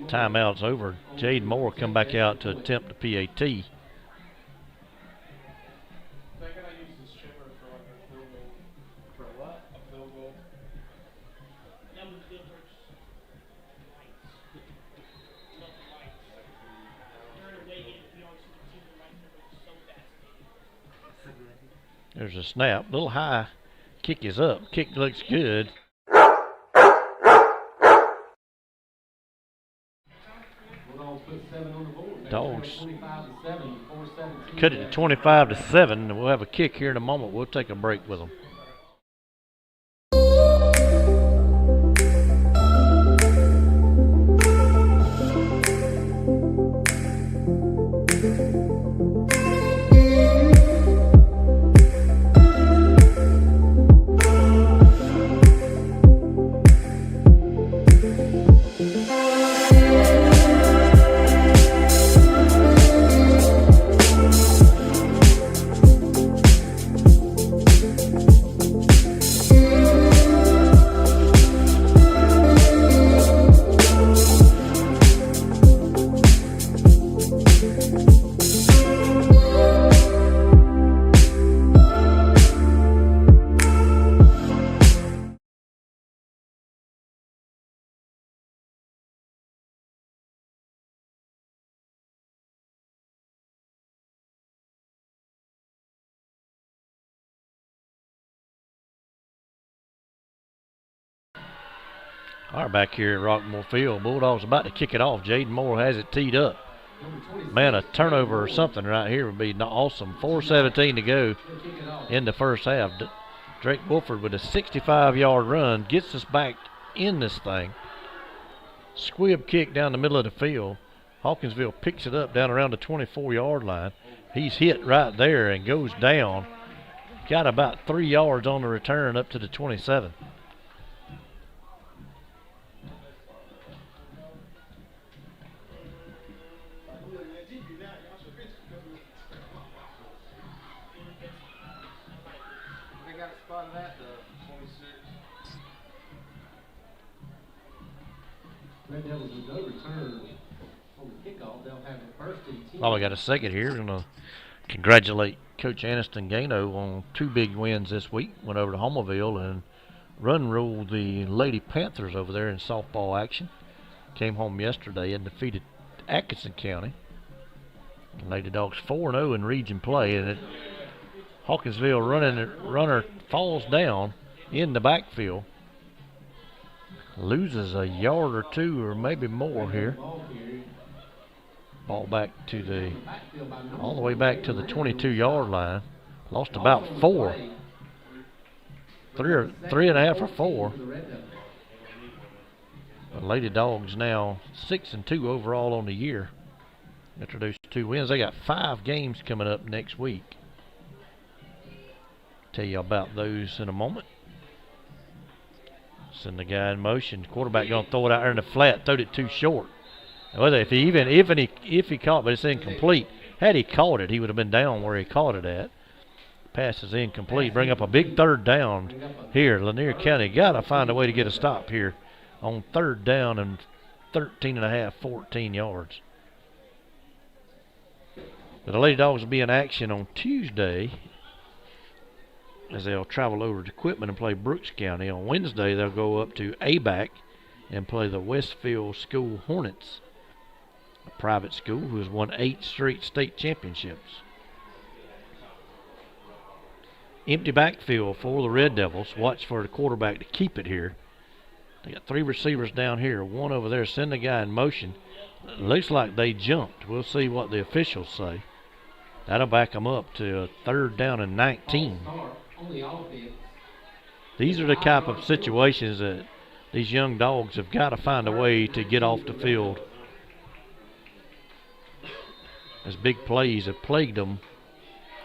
Timeout's over. Jaden Moore come back out to attempt the PAT. There's a snap. Little high. Kick is up. Kick looks good. Dogs cut it to 25-7, and we'll have a kick here in a moment. We'll take a break with them. All right, back here at Rockmore Field, Bulldogs about to kick it off. Jaden Moore has it teed up. Man, a turnover or something right here would be awesome. 4:17 to go in the first half. Drake Wolford with a 65-yard run gets us back in this thing. Squib kick down the middle of the field. Hawkinsville picks it up down around the 24-yard line. He's hit right there and goes down. Got about 3 yards on the return up to the 27. Red Devils with no return on the kickoff. They'll have the first and 10. Oh, we got a second here. We're going to congratulate Coach Aniston Gano on 2 big wins this week. Went over to Homerville and ruled the Lady Panthers over there in softball action. Came home yesterday and defeated Atkinson County. Lady Dogs 4-0 in region play, and Hawkinsville runner falls down in the backfield. Loses a yard or 2 or maybe more here. Ball back to all the way back to the 22-yard line. Lost about 4. 3.5 or 4. The Lady Dogs now 6-2 overall on the year. Introduced 2 wins. They got 5 games coming up next week. Tell you about those in a moment. Send the guy in motion. Quarterback gonna throw it out there in the flat. Throwed it too short. If he caught, but it's incomplete. Had he caught it, he would have been down where he caught it at. Pass is incomplete. Bring up a big 3rd down here. Lanier County gotta find a way to get a stop here on 3rd down and 13.5, 14 yards. But the Lady Dogs will be in action on Tuesday as they'll travel over to Quitman and play Brooks County. On Wednesday, they'll go up to ABAC and play the Westfield School Hornets, a private school who has won 8 straight state championships. Empty backfield for the Red Devils. Watch for the quarterback to keep it here. They got 3 receivers down here, 1 over there. Send the guy in motion. Looks like they jumped. We'll see what the officials say. That'll back them up to a 3rd down and 19. These are the type of situations that these young dogs have got to find a way to get off the field, as big plays have plagued them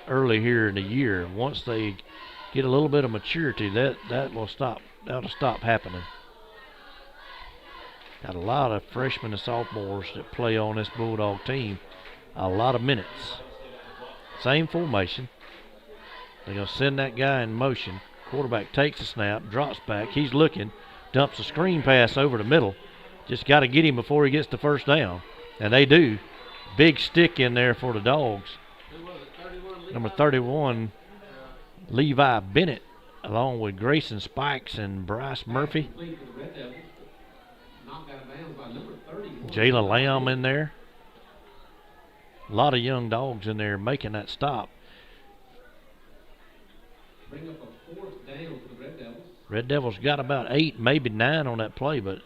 early here in the year. Once they get a little bit of maturity, that'll stop happening. Got a lot of freshmen and sophomores that play on this Bulldog team, a lot of minutes. Same formation. They're going to send that guy in motion. Quarterback takes a snap, drops back. He's looking, dumps a screen pass over the middle. Just got to get him before he gets the 1st down. And they do. Big stick in there for the Dogs. Number 31, Levi Bennett, along with Grayson Spikes and Bryce Murphy. Jayla Lamb in there. A lot of young dogs in there making that stop. Bring up a 4th down for the Red Devils. Red Devils got about 8, maybe 9 on that play, but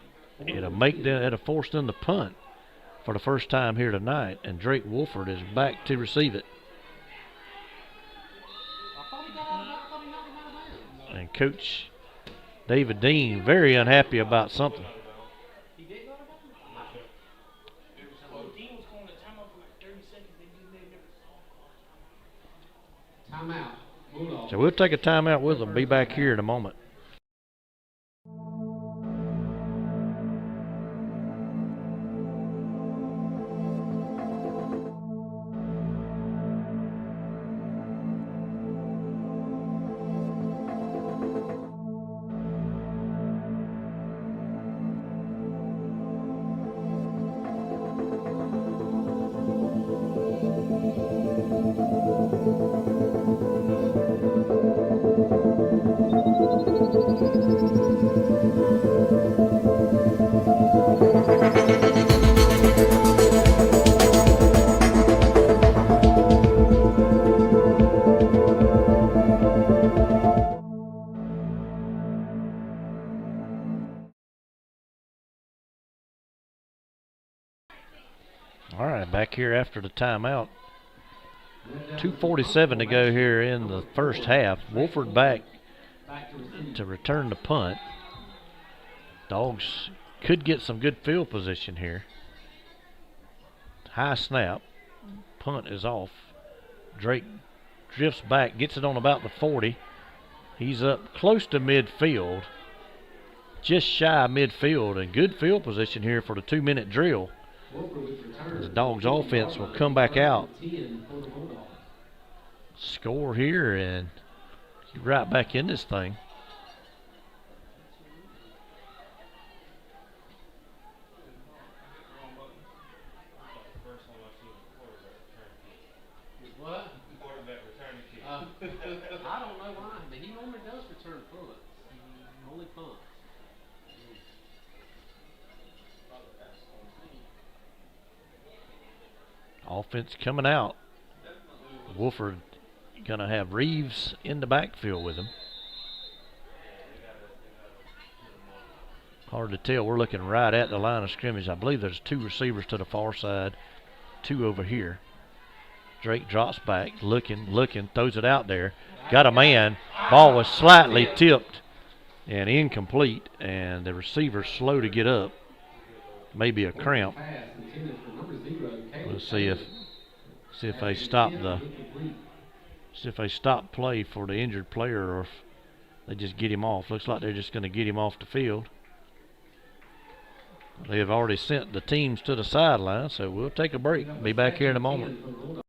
it'll force them to punt for the first time here tonight, and Drake Wolford is back to receive it. And Coach David Dean very unhappy about something. Timeout. So we'll take a timeout with them. Be back here in a moment. All right, back here after the timeout. 2:47 to go here in the first half. Wolford back to return the punt. Dogs could get some good field position here. High snap. Punt is off. Drake drifts back, gets it on about the 40. He's up close to midfield. Just shy of midfield, and good field position here for the 2-minute drill. The Dogs offense will come back out, score here, and get right back in this thing. I don't know why, but he normally does return punts. Only punts. Offense coming out. Wolford going to have Reeves in the backfield with him. Hard to tell. We're looking right at the line of scrimmage. I believe there's 2 receivers to the far side, 2 over here. Drake drops back, looking, throws it out there. Got a man. Ball was slightly tipped and incomplete, and the receiver's slow to get up. Maybe a cramp. We'll see if they stop play for the injured player, or if they just get him off. Looks like they're just going to get him off the field. They have already sent the teams to the sideline, so we'll take a break. Be back here in a moment.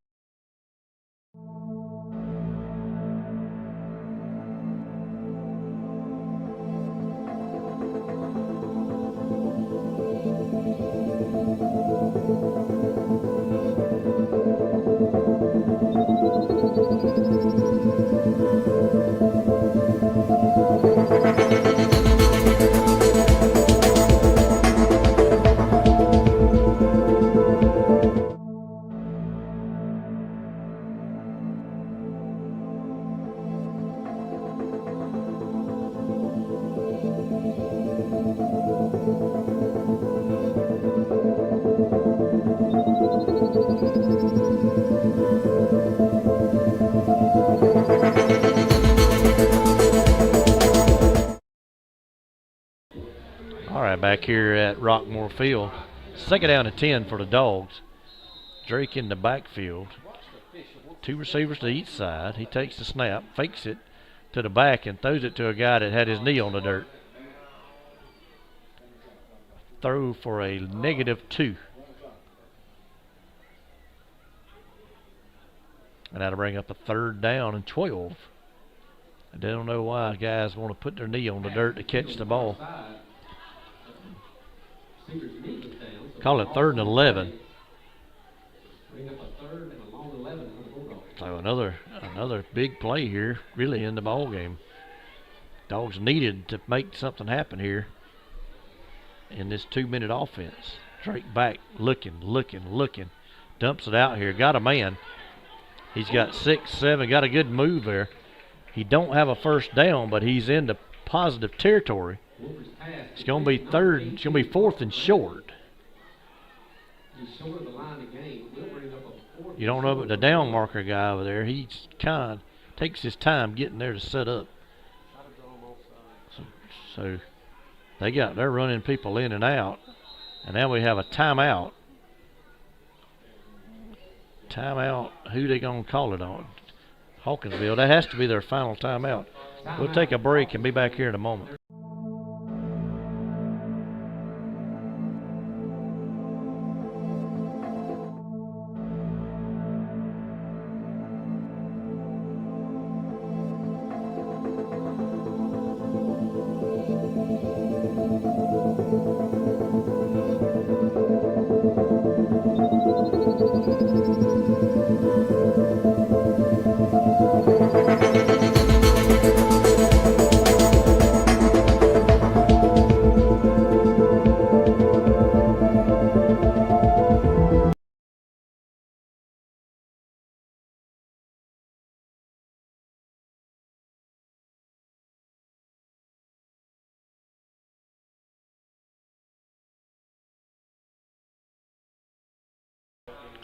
Back here at Rockmore Field. 2nd down and 10 for the Dogs. Drake in the backfield. 2 receivers to each side. He takes the snap, fakes it to the back, and throws it to a guy that had his knee on the dirt. Throw for a -2. And that'll bring up a 3rd down and 12. I don't know why guys want to put their knee on the dirt to catch the ball. Call it 3rd and 11. So another big play here, really, in the ball game. Dogs needed to make something happen here in this 2-minute offense. Drake back, looking. Dumps it out here. Got a man. He's got 6, 7. Got a good move there. He don't have a 1st down, but he's into positive territory. It's going to be 3rd. It's going to be 4th and short. You don't know about the down marker guy over there. He kind of takes his time getting there to set up. So they're running people in and out, and now we have a timeout. Timeout. Who they gonna call it on? Hawkinsville. That has to be their final timeout. We'll take a break and be back here in a moment.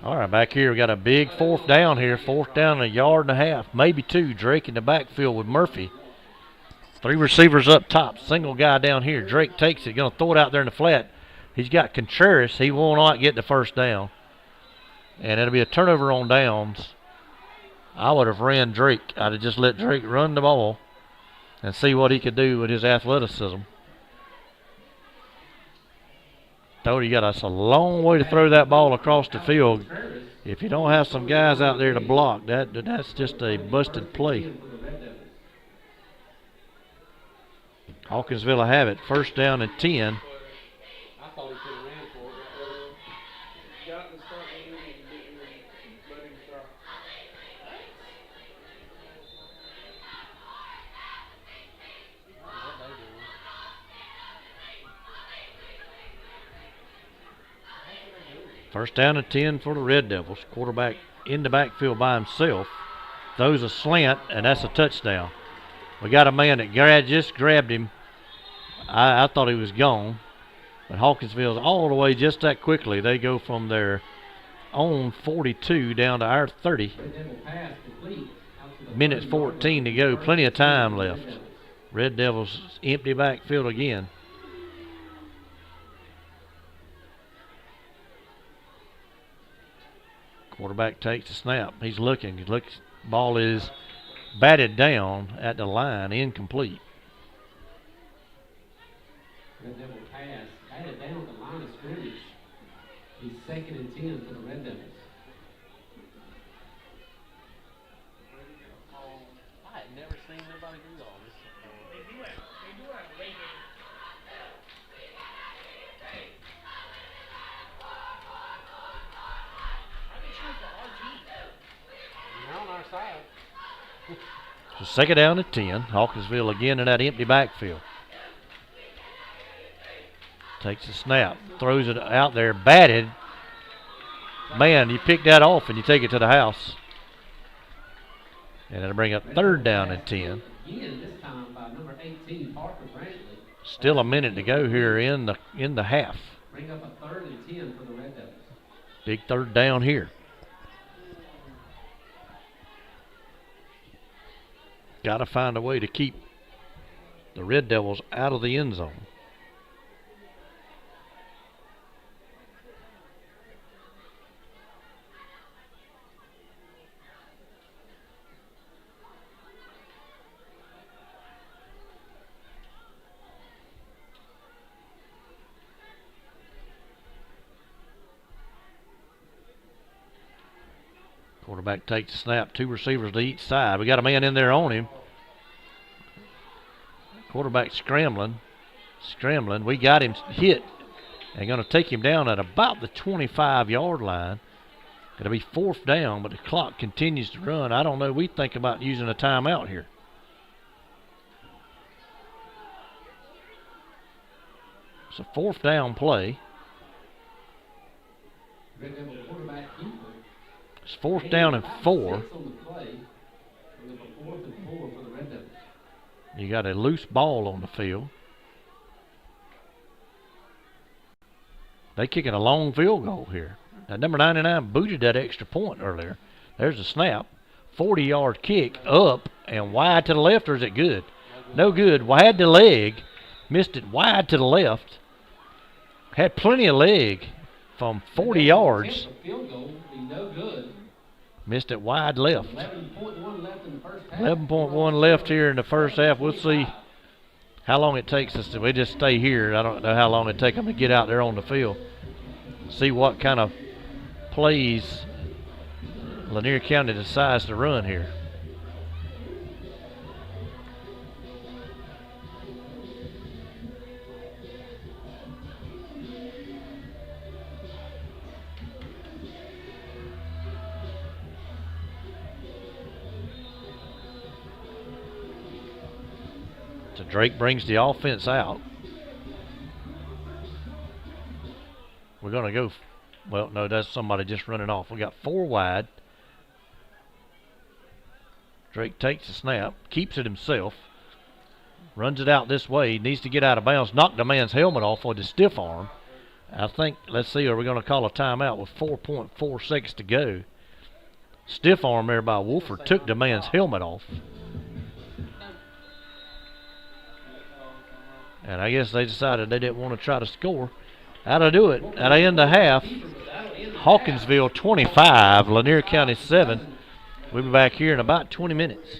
All right, back here we got a big 4th down here. 4th down, 1.5 yards, maybe 2. Drake in the backfield with Murphy. 3 receivers up top, single guy down here. Drake takes it, going to throw it out there in the flat. He's got Contreras. He will not get the first down. And it'll be a turnover on downs. I would have ran Drake. I'd have just let Drake run the ball and see what he could do with his athleticism. You got us a long way to throw that ball across the field. If you don't have some guys out there to block, that's just a busted play. Hawkinsville will have it. 1st down and 10. I thought he could have ran for it. Got the start and didn't let him try. First down and 10 for the Red Devils. Quarterback in the backfield by himself. Throws a slant, and that's a touchdown. We got a man that just grabbed him. I thought he was gone. But Hawkinsville's all the way just that quickly. They go from their own 42 down to our 30. Minute 14 to go. Plenty of time left. Red Devils empty backfield again. Quarterback takes the snap. He's looking. Ball is batted down at the line, incomplete. Red Devil pass, batted down at the line of scrimmage. He's 2nd and 10 for the Red Devils. I had never seen nobody do all this. They do have a late game. On our side. So 2nd down and 10. Hawkinsville again in that empty backfield. Takes the snap, throws it out there, batted. Man, you pick that off and you take it to the house. And it'll bring up 3rd down and 10. This time by number 18, Parker Brantley. Still a minute to go here in the half. Bring up a 3rd and 10 for the Red Devils. Big 3rd down here. Got to find a way to keep the Red Devils out of the end zone. Quarterback takes the snap. 2 receivers to each side. We got a man in there on him. Quarterback scrambling. We got him hit and going to take him down at about the 25-yard line. It'll be 4th down, but the clock continues to run. I don't know. We think about using a timeout here. It's a 4th down play. Red Devil quarterback keeper. It's 4th down and 4. You got a loose ball on the field. They kicking a long field goal here. Now, number 99 booted that extra point earlier. There's a snap. 40-yard kick up and wide to the left, or is it good? No good. Wide to the leg. Missed it wide to the left. Had plenty of leg from 40 yards. Field goal would be no good. Missed it wide left. 11.1 left in the first half. 11.1 left here in the first half. We'll see how long it takes us. We just stay here. I don't know how long it take them to get out there on the field. See what kind of plays Lanier County decides to run here. So Drake brings the offense out. We're going to go, well, no, that's somebody just running off. We got 4 wide. Drake takes the snap, keeps it himself, runs it out this way. He needs to get out of bounds, knocked the man's helmet off with his stiff arm. I think, let's see, are we going to call a timeout with 4.4 seconds to go? Stiff arm there by Wolford took the man's helmet off. And I guess they decided they didn't want to try to score. That'll do it. That'll end the half. Hawkinsville 25, Lanier County 7. We'll be back here in about 20 minutes.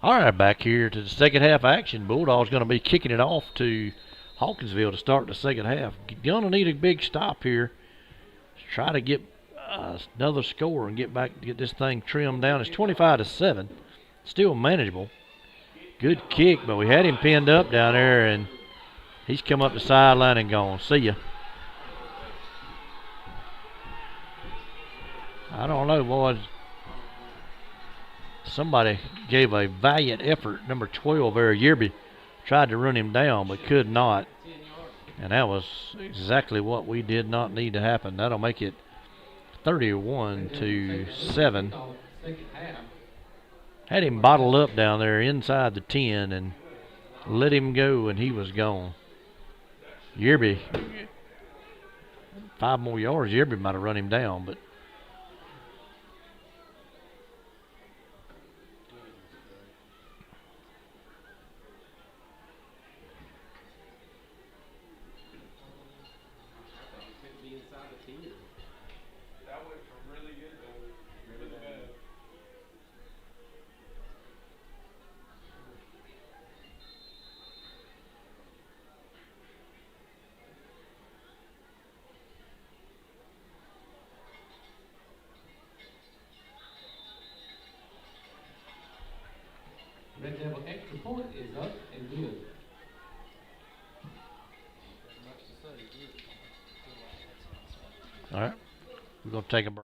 All right, back here to the second half action. Bulldog's going to be kicking it off to Hawkinsville to start the second half. Going to need a big stop here. Try to get another score and get this thing trimmed down. It's 25-7. Still manageable. Good kick, but we had him pinned up down there, and he's come up the sideline and gone. See ya. I don't know, boys. Somebody gave a valiant effort. Number 12 there, Yerby, tried to run him down but could not. And that was exactly what we did not need to happen. That'll make it 31-7. Had him bottled up down there inside the 10 and let him go, and he was gone. Yerby, 5 more yards, Yerby might have run him down, but Red Devil extra point is up and good. all right, we're going to take a break.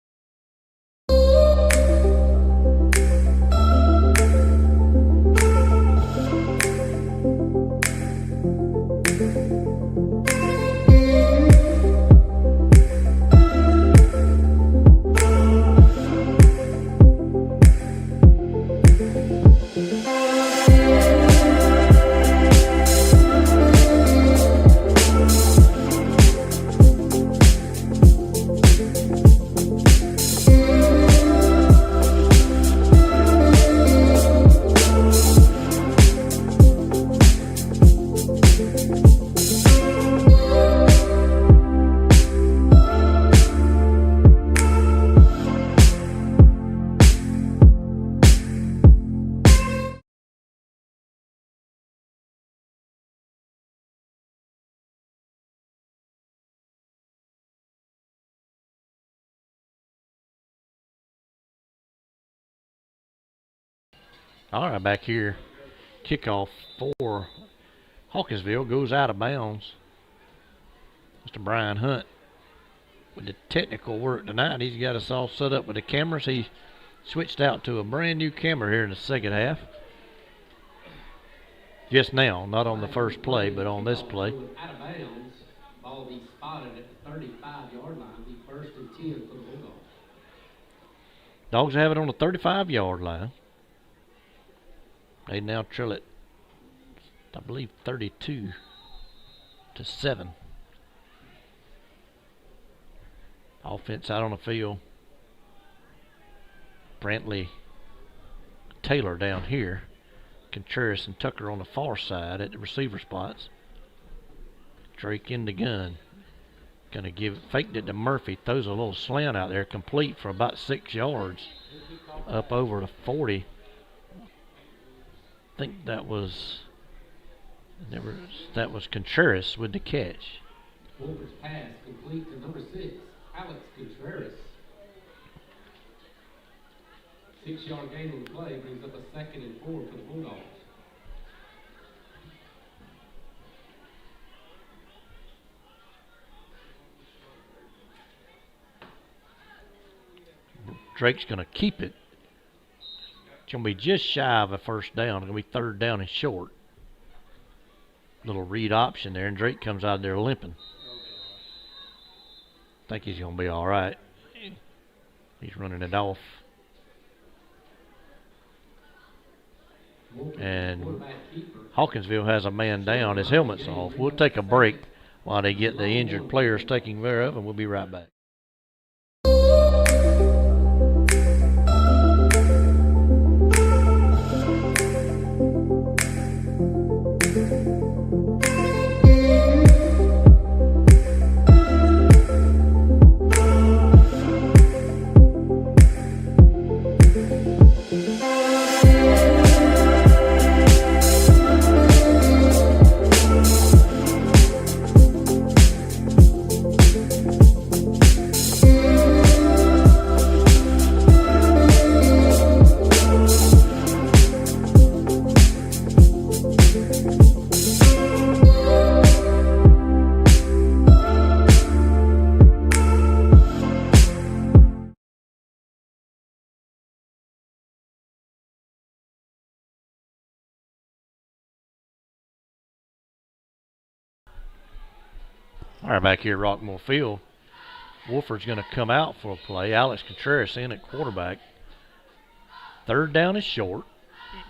All right, back here, kickoff for Hawkinsville goes out of bounds. Mr. Brian Hunt with the technical work tonight. He's got us all set up with the cameras. He switched out to a brand new camera here in the second half. Just now, not on the first play, but on this play. Out of bounds, ball be spotted at the 35-yard line. Be first and 10 for the Bulldogs. Dogs have it on the 35-yard line. They now trail it, I believe, 32-7. Offense out on the field. Brantley, Taylor down here. Contreras and Tucker on the far side at the receiver spots. Drake in the gun. Gonna faked it to Murphy. Throws a little slant out there, complete for about 6 yards. Up over to 40. I think that was Contreras with the catch. Wolfer's pass complete to number 6, Alex Contreras. 6-yard gain on the play brings up a 2nd and 4 for the Bulldogs. Drake's going to keep it. It's going to be just shy of a first down. It's going to be 3rd down and short. Little read option there, and Drake comes out there limping. I think he's going to be all right. He's running it off. And Hawkinsville has a man down. His helmet's off. We'll take a break while they get the injured players taken care of, and we'll be right back. All right, back here at Rockmore Field, Wolford's going to come out for a play. Alex Contreras in at quarterback. Third down is short.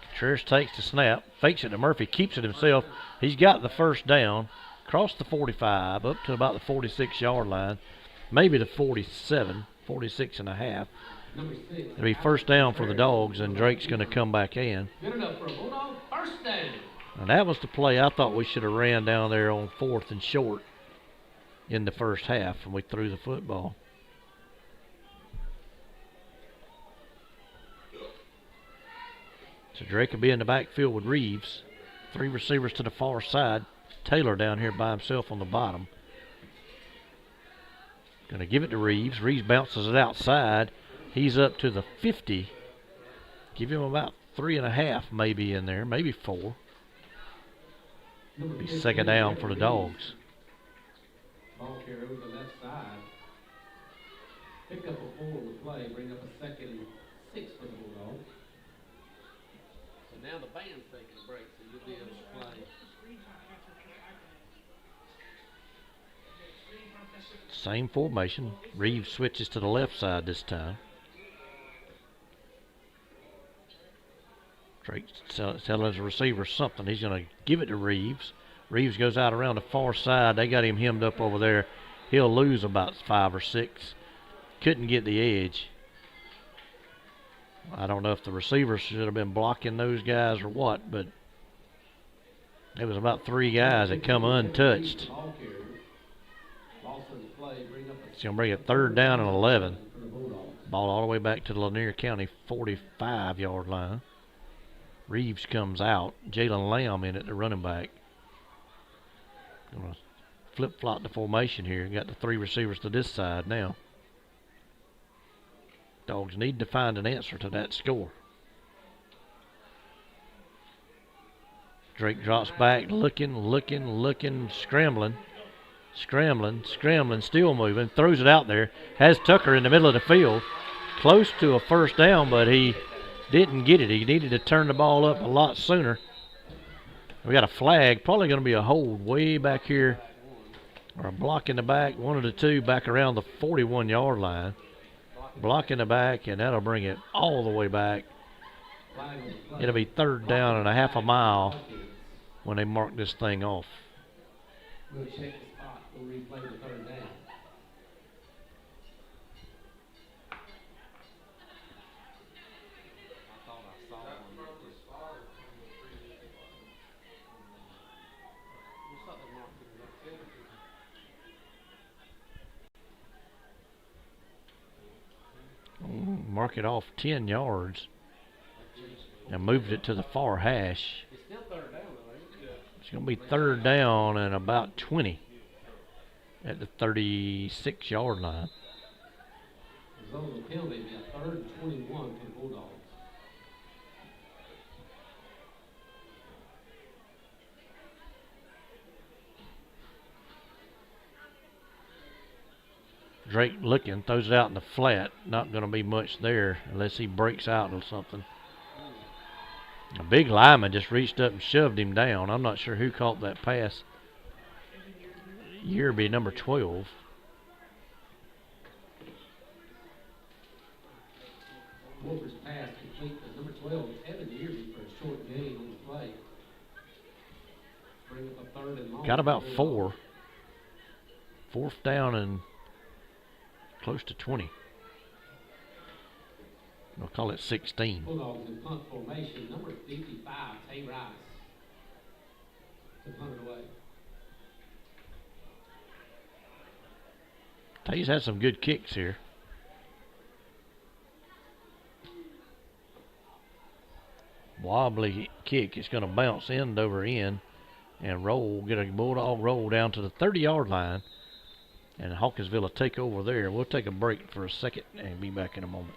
Contreras takes the snap, fakes it to Murphy, keeps it himself. He's got the first down, across the 45, up to about the 46-yard line, maybe the 47, 46 and a half. It'll be first down for the Dogs, and Drake's going to come back in. Good enough for a Bulldog. First down. And that was the play I thought we should have ran down there on 4th and short in the first half, and we threw the football. So Drake will be in the backfield with Reeves. 3 receivers to the far side. Taylor down here by himself on the bottom. Going to give it to Reeves. Reeves bounces it outside. He's up to the 50. Give him about 3.5 maybe in there, maybe 4. Be second down for the Dogs. Ball carrier over the left side. Pick up a 4 with play. Bring up a 2nd and 6 for the Bulldogs. So now the band's taking a break, so you'll be able to play. Same formation. Reeves switches to the left side this time. Drake telling his receiver something. He's going to give it to Reeves. Reeves goes out around the far side. They got him hemmed up over there. He'll lose about 5 or 6. Couldn't get the edge. I don't know if the receivers should have been blocking those guys or what, but there was about 3 guys that come untouched. It's going to bring it third down and 11. Ball all the way back to the Lanier County 45-yard line. Reeves comes out. Jalen Lamb in at the running back. Going to flip-flop the formation here. Got the 3 receivers to this side now. Dogs need to find an answer to that score. Drake drops back, looking, scrambling, still moving, throws it out there, has Tucker in the middle of the field, close to a first down, but he didn't get it. He needed to turn the ball up a lot sooner. We got a flag, probably going to be a hold way back here, or a block in the back, one of the 2 back around the 41-yard line. Block in the back, and that'll bring it all the way back. It'll be third down and a half a mile when they mark this thing off. We'll check the spot. We'll replay the third down. Mark it off 10 yards and moved it to the far hash. It's still third down, though, right? It's going to be third down and about 20 at the 36-yard line. Result of the penalty will be a 3rd and 21 for the Bulldogs. Drake looking, throws it out in the flat. Not going to be much there unless he breaks out or something. A big lineman just reached up and shoved him down. I'm not sure who caught that pass. Year be number 12. Wolfer's pass complete to number 12, Evan Yearby, for a short gain on the play. Bring up a 3rd and long. Got about 4. 4th down and close to 20. We'll call it 16. Bulldogs in punt formation. Number 55, Tay Rice. To punt it away. Tay's had some good kicks here. Wobbly kick. It's going to bounce end over end and roll. Get a Bulldog roll down to the 30-yard line. And Hawkinsville will take over there. We'll take a break for a second and be back in a moment.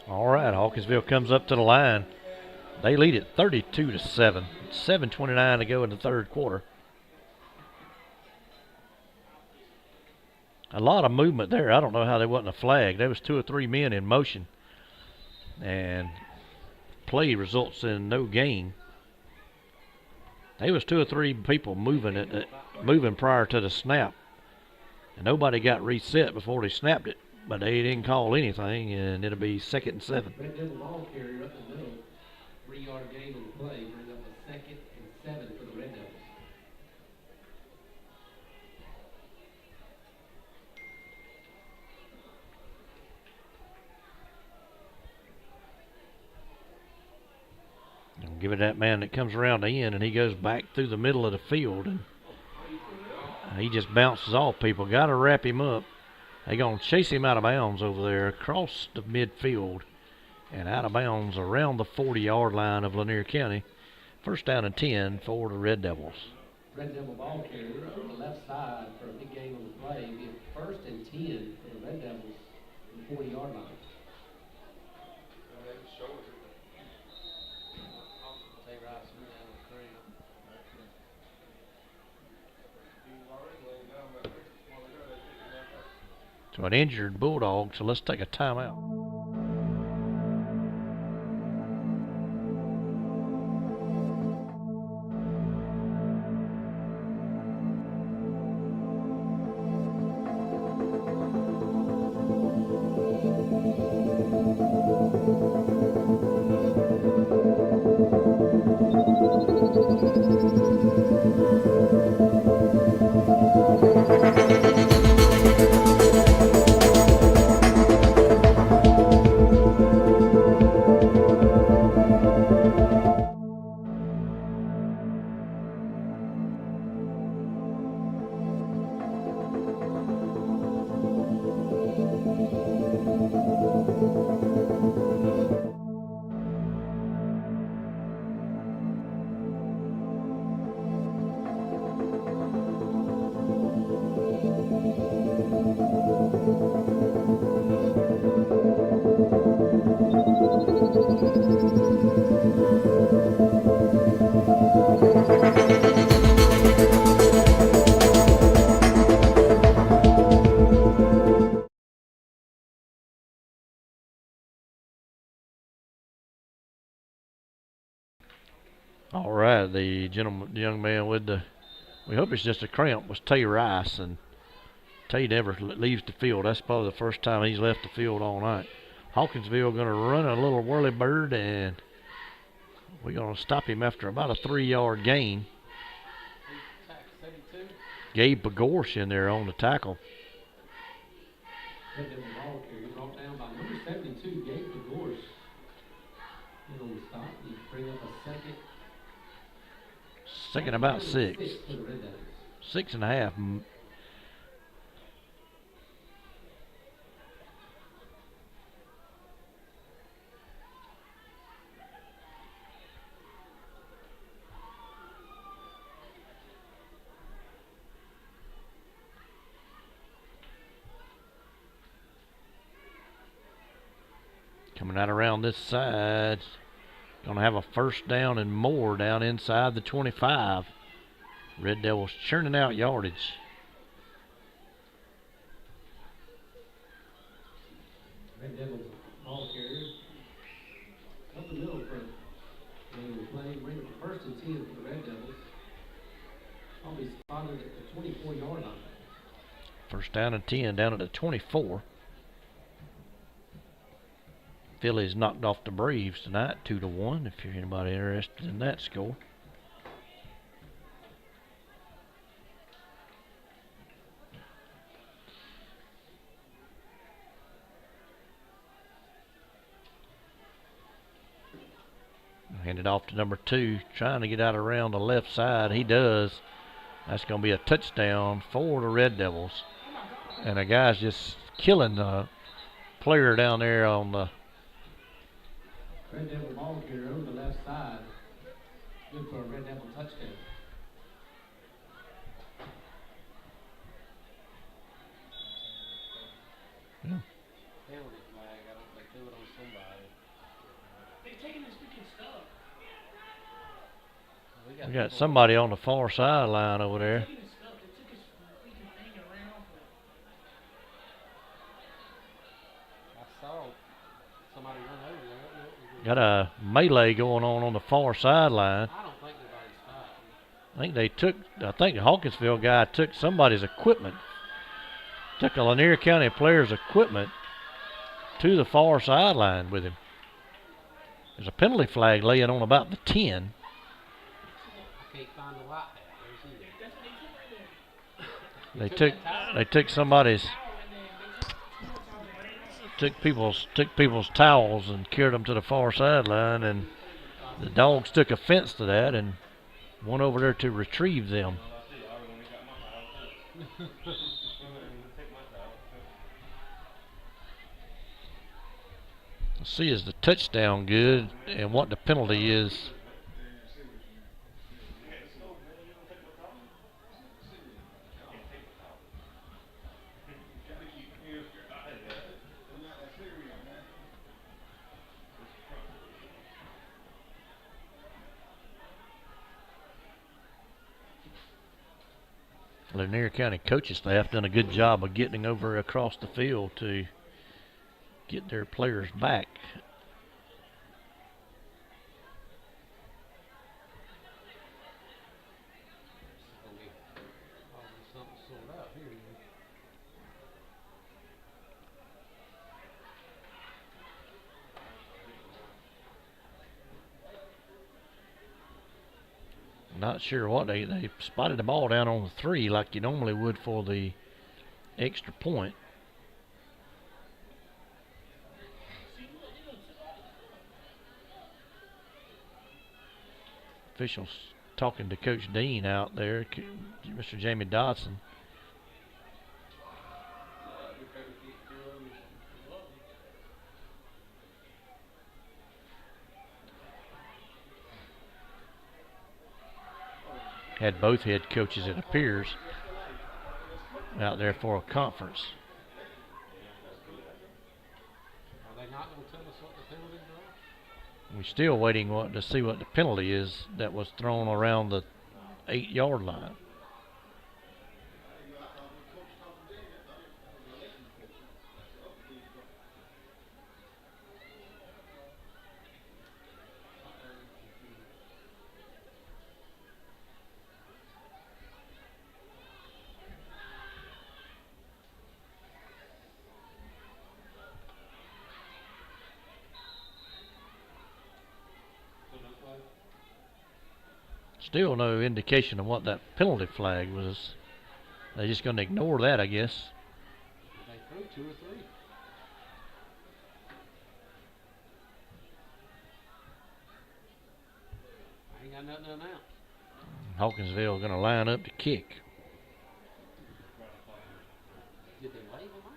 All right, Hawkinsville comes up to the line. They lead it 32-7. 7:29 to go in the third quarter. A lot of movement there. I don't know how there wasn't a flag. There was 2 or 3 men in motion, and play results in no gain. There was 2 or 3 people moving prior to the snap, and nobody got reset before they snapped it. But they didn't call anything, and it'll be 2nd and 7. Red Devil ball carrier up the middle, 3-yard gain on the play, bring up a 2nd and 7 for the Red Devils. And give it that man that comes around the end, and he goes back through the middle of the field, and he just bounces off people. Got to wrap him up. They're going to chase him out of bounds over there across the midfield and out of bounds around the 40-yard line of Lanier County. 1st down and 10 for the Red Devils. Red Devil ball carrier on the left side for a big gain on the play. Be 1st and 10 for the Red Devils on the 40-yard line. To an injured Bulldog, so let's take a timeout. All right, the young man with the, we hope it's just a cramp, was Tay Rice, and Tay never leaves the field. That's probably the first time he's left the field all night. Hawkinsville going to run a little whirly bird, and we're going to stop him after about a 3-yard gain. Gabe Pagorsh in there on the tackle. Red Devil ball carrier brought down by number 72, Gabe Pagorsh. And on the stop, he bring up a 2nd. Second about 6. 6 for the Red Devils. 6.5. Coming out around this side. Going to have a 1st down and more down inside the 25. Red Devils churning out yardage. Red Devils ball carrier up the middle for the play. Bring up a 1st and 10 for the Red Devils. Probably spotted at the 24-yard line. 1st down and 10 down at the 24. Phillies knocked off the Braves tonight, 2-1, if you're anybody interested in that score. Hand it off to number 2, trying to get out around the left side. He does. That's going to be a touchdown for the Red Devils. And a guy's just killing the player down there on the Red Devil ball carrier over the left side. Good for a Red Devil touchdown. Yeah. Penalty flag. I don't think they threw it on somebody. We got somebody on the far sideline over there. I saw somebody run over there. Got a melee going on the far sideline. I don't think anybody's fouled. I think the Hawkinsville guy took somebody's equipment. Took a Lanier County player's equipment to the far sideline with him. There's a penalty flag laying on about the 10. I can't find the white hat. They took somebody's took people's towels and carried them to the far sideline, and the dogs took offense to that and went over there to retrieve them. Let's see, is the touchdown good and what the penalty is. Lanier County coaching staff done a good job of getting over across the field to get their players back. Not sure what they spotted the ball down on the 3 like you normally would for the extra point. Officials talking to Coach Dean out there, Mr. Jamie Dodson. Had both head coaches, it appears, out there for a conference. Are they not going to tell us what the penalties are? We're still waiting to see what the penalty is that was thrown around the 8-yard line. Still no indication of what that penalty flag was. They're just going to ignore that, I guess. They threw 2 or 3. I ain't got nothing to announce. Hawkinsville going to line up to kick. Did they wave them out?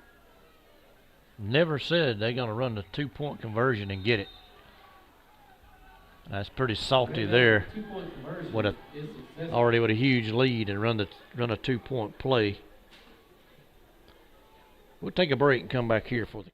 Never said they're going to run the 2-point conversion and get it. That's pretty salty there. Already with a huge lead and run a 2-point play. We'll take a break and come back here for the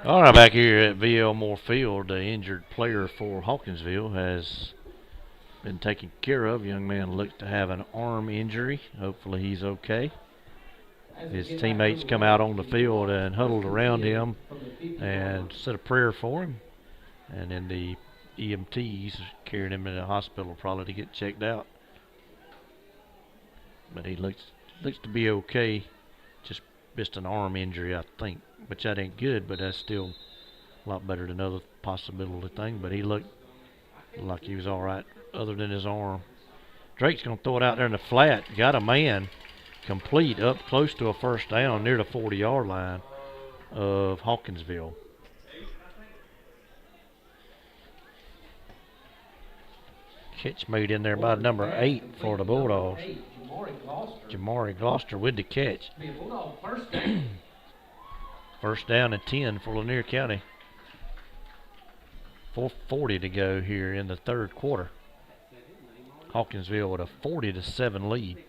All right, back here at VL Moore Field, the injured player for Hawkinsville has been taken care of. Young man looks to have an arm injury. Hopefully he's okay. His teammates come out on the field and huddled around him and said a prayer for him. And then the EMTs carried him to the hospital probably to get checked out. But he looks to be okay. Just an arm injury, I think. Which that ain't good, but that's still a lot better than other possibility thing. But he looked like he was all right other than his arm. Drake's going to throw it out there in the flat. Got a man complete up close to a first down near the 40-yard line of Hawkinsville. Catch made in there by number 8 for the Bulldogs. Jamari Gloucester with the catch. First down and 10 for Lanier County. 4:40 to go here in the third quarter. Hawkinsville with a 40-7 lead.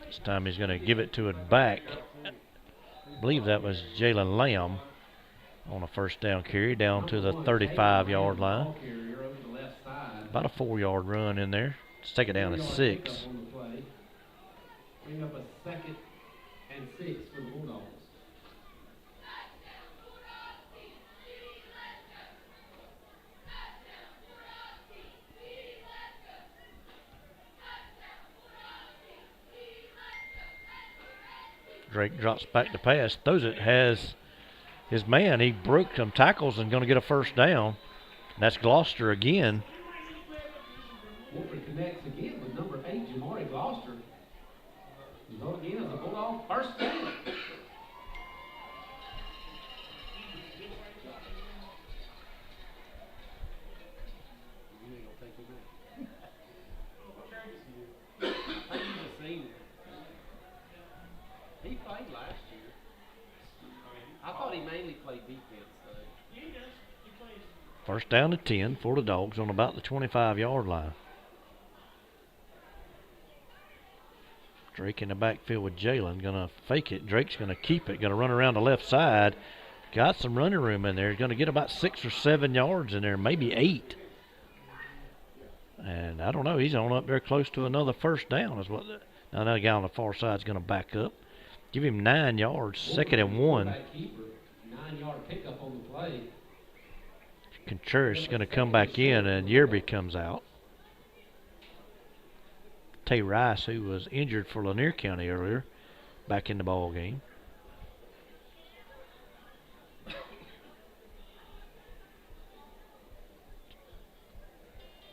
This time he's going to give it to it back. I believe that was Jalen Lamb on a first down carry down to the 35-yard line. About a 4-yard run in there. Let's take it down to 6. Bring up a 2nd and 6 for the Bulldogs. Drake drops back to pass, throws it, has his man. He broke some tackles and going to get a first down. That's Gloucester again. Wolford connects again with number 8, Jamari Gloucester. Result again as a Bulldog first down. He played last year. I thought he mainly played defense, though. First down to 10 for the Dogs on about the 25-yard line. Drake in the backfield with Jalen. Going to fake it. Drake's going to keep it. Going to run around the left side. Got some running room in there. Going to get about 6 or 7 yards in there, maybe 8. And I don't know. He's on up there close to another first down. Now that guy on the far side is going to back up. Give him 9 yards, 2nd and 1. 9-yard pickup on the play. Contreras is going to come back in, and Yerby comes out. Tay Rice, who was injured for Lanier County earlier, back in the ball game.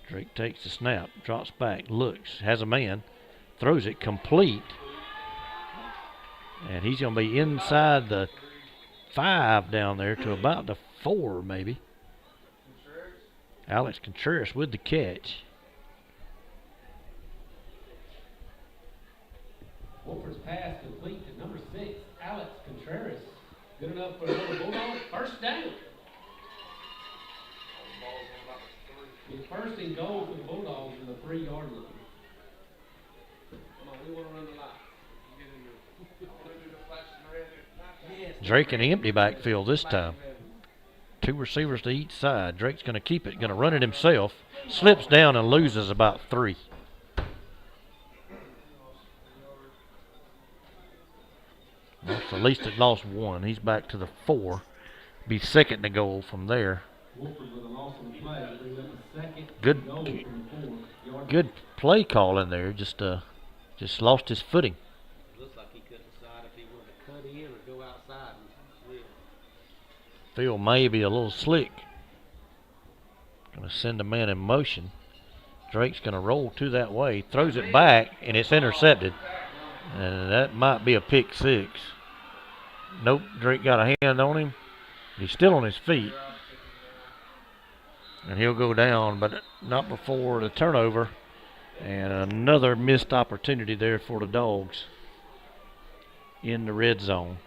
Drake takes the snap, drops back, looks, has a man, throws it complete. And he's going to be inside the 5 down there to about the 4 maybe. Alex Contreras with the catch. Wolford's pass complete to number 6, Alex Contreras. Good enough for another Bulldog. First down. It's first and goal for the Bulldogs in the 3-yard line. Come on, we want to run the line. Drake in the empty backfield this time. 2 receivers to each side. Drake's going to keep it, going to run it himself. Slips down and loses about 3. Well, so at least it lost 1. He's back to the 4. Be 2nd to goal from there. Good play call in there. Just lost his footing. Looks like he couldn't decide if he wanted to cut in or go outside and live. Field may be a little slick. Going to send a man in motion. Drake's going to roll to that way. Throws it back, and it's intercepted. And that might be a pick 6. Nope, Drake got a hand on him. He's still on his feet. And he'll go down, but not before the turnover. And another missed opportunity there for the Dogs in the red zone.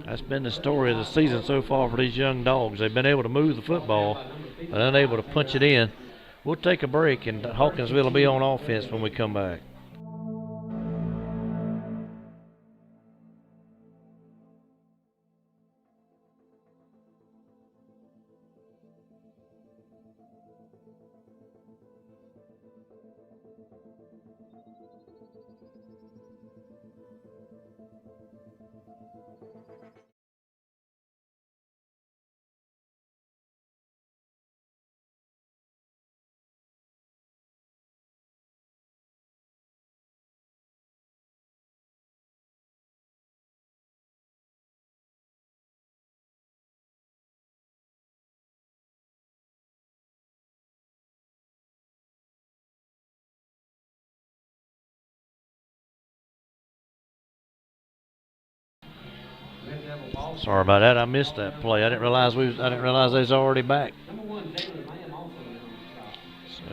That's been the story of the season so far for these young Dogs. They've been able to move the football, but unable to punch it in. We'll take a break, and Hawkinsville will be on offense when we come back. Sorry about that. I missed that play. I didn't realize they was already back. So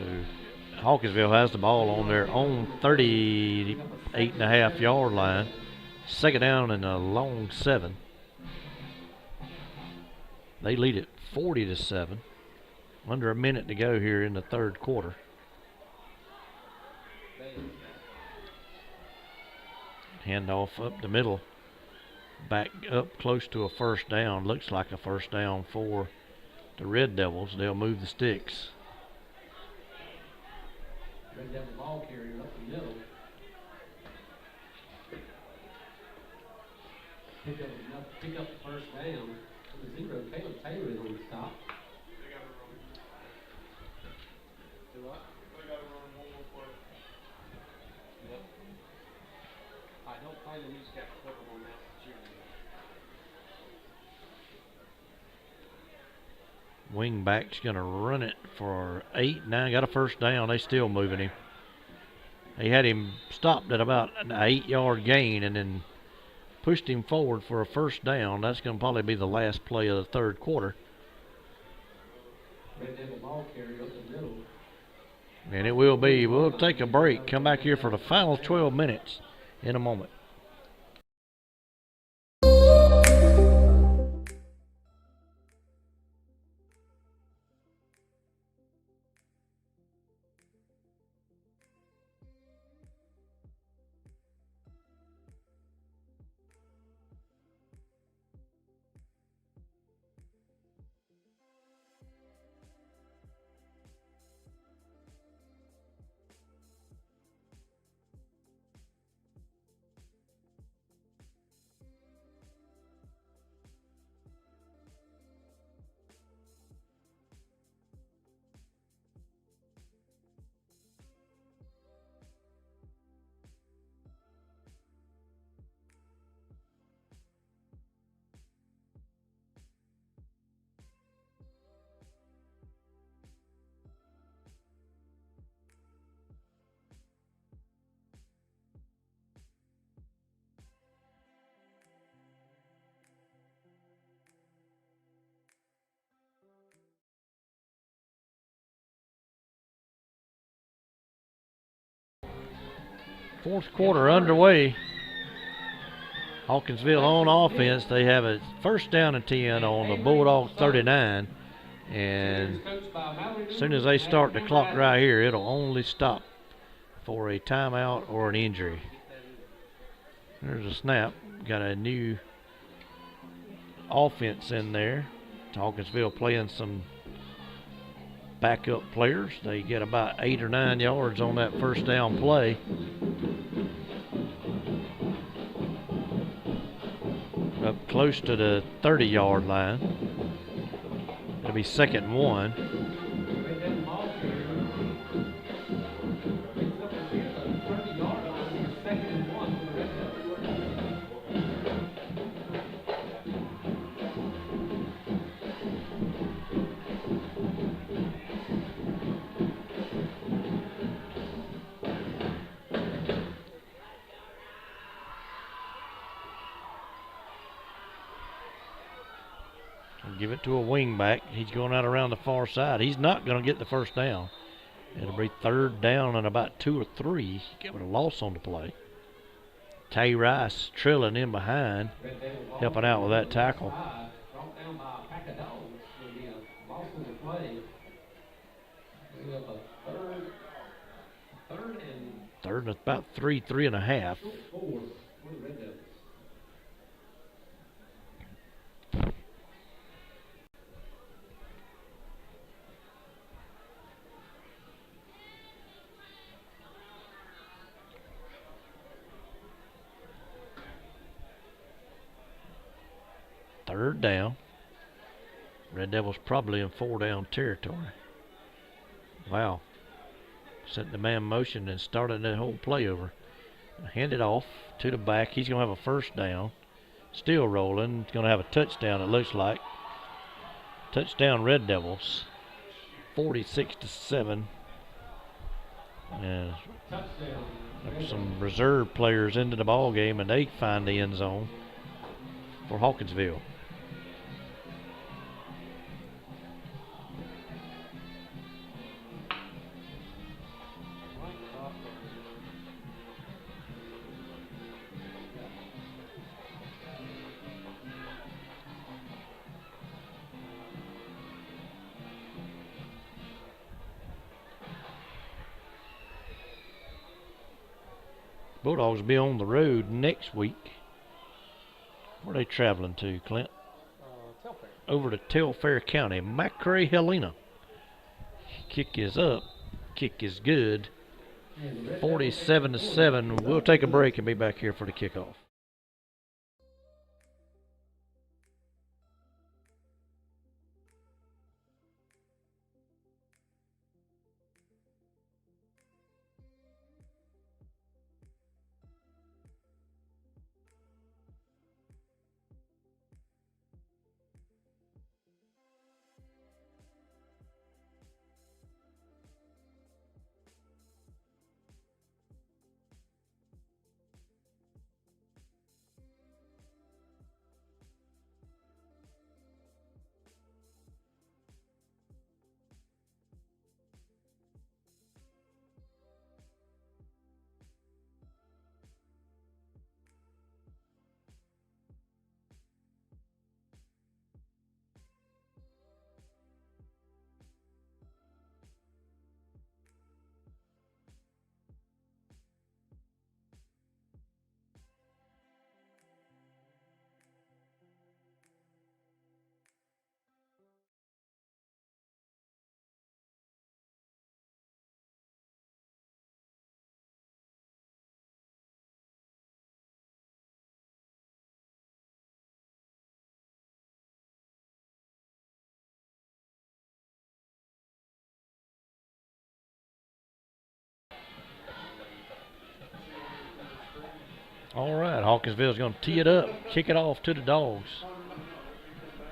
Hawkinsville has the ball on their own 38.5-yard line. Second down and a long 7. They lead it 40-7. Under a minute to go here in the third quarter. Handoff up the middle. Back up close to a first down. Looks like a first down for the Red Devils. They'll move the sticks. Red Devil ball carrier up the middle. Pick up the first down. The 0. Caleb Taylor is on the stop. They got to run. Do what? They got to run one more play. Yep. I don't play the music after put them on that cheerleader. Wingback's going to run it for 8. Now got a first down. They still moving him. They had him stopped at about an 8-yard gain and then pushed him forward for a first down. That's going to probably be the last play of the third quarter. Red Devil ball carrier up the middle. And it will be. We'll take a break. Come back here for the final 12 minutes in a moment. Fourth quarter underway. Hawkinsville on offense. They have a first down and 10 on the Bulldog 39. And as soon as they start the clock right here, it'll only stop for a timeout or an injury. There's a snap. Got a new offense in there. Hawkinsville playing some backup players. They get about 8 or 9 yards on that first down play. Up close to the 30-yard line. It'll be 2nd and 1. Give it to a wingback. He's going out around the far side. He's not going to get the first down. It'll be 3rd down and about 2 or 3. Give it a loss on the play. Tay Rice trailing in behind, helping out with that tackle. Brought down by a pack of dogs. It'll be a loss on the play. Bring up a third and about 3.5. 4 for the Red Devils. Third down. Red Devils probably in 4-down territory. Wow. Set the man in motion and started that whole play over. Hand it off to the back. He's going to have a first down. Still rolling. He's going to have a touchdown, it looks like. Touchdown Red Devils. 46-7. And some reserve players into the ball game, and they find the end zone for Hawkinsville. Bulldogs will be on the road next week. Where are they traveling to, Clint? Telfair. Over to Telfair County. McRae Helena. Kick is up. Kick is good. 47-7. We'll take a break and be back here for the kickoff. All right, Hawkinsville's going to tee it up, kick it off to the Dogs.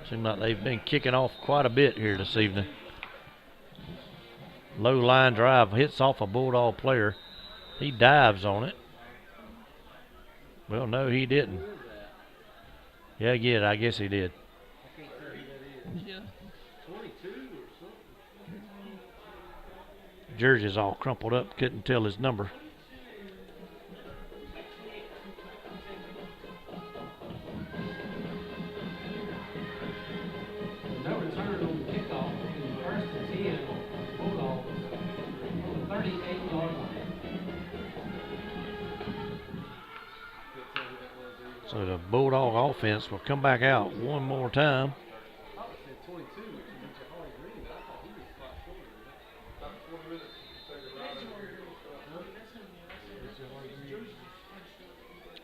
Seems like they've been kicking off quite a bit here this evening. Low line drive, hits off a Bulldog player. He dives on it. Well, no, he didn't. Yeah, I guess he did. Jersey's all crumpled up, couldn't tell his number. No return on the kickoff in first and 10. Bulldogs on the 38-yard line. So the Bulldog offense will come back out one more time.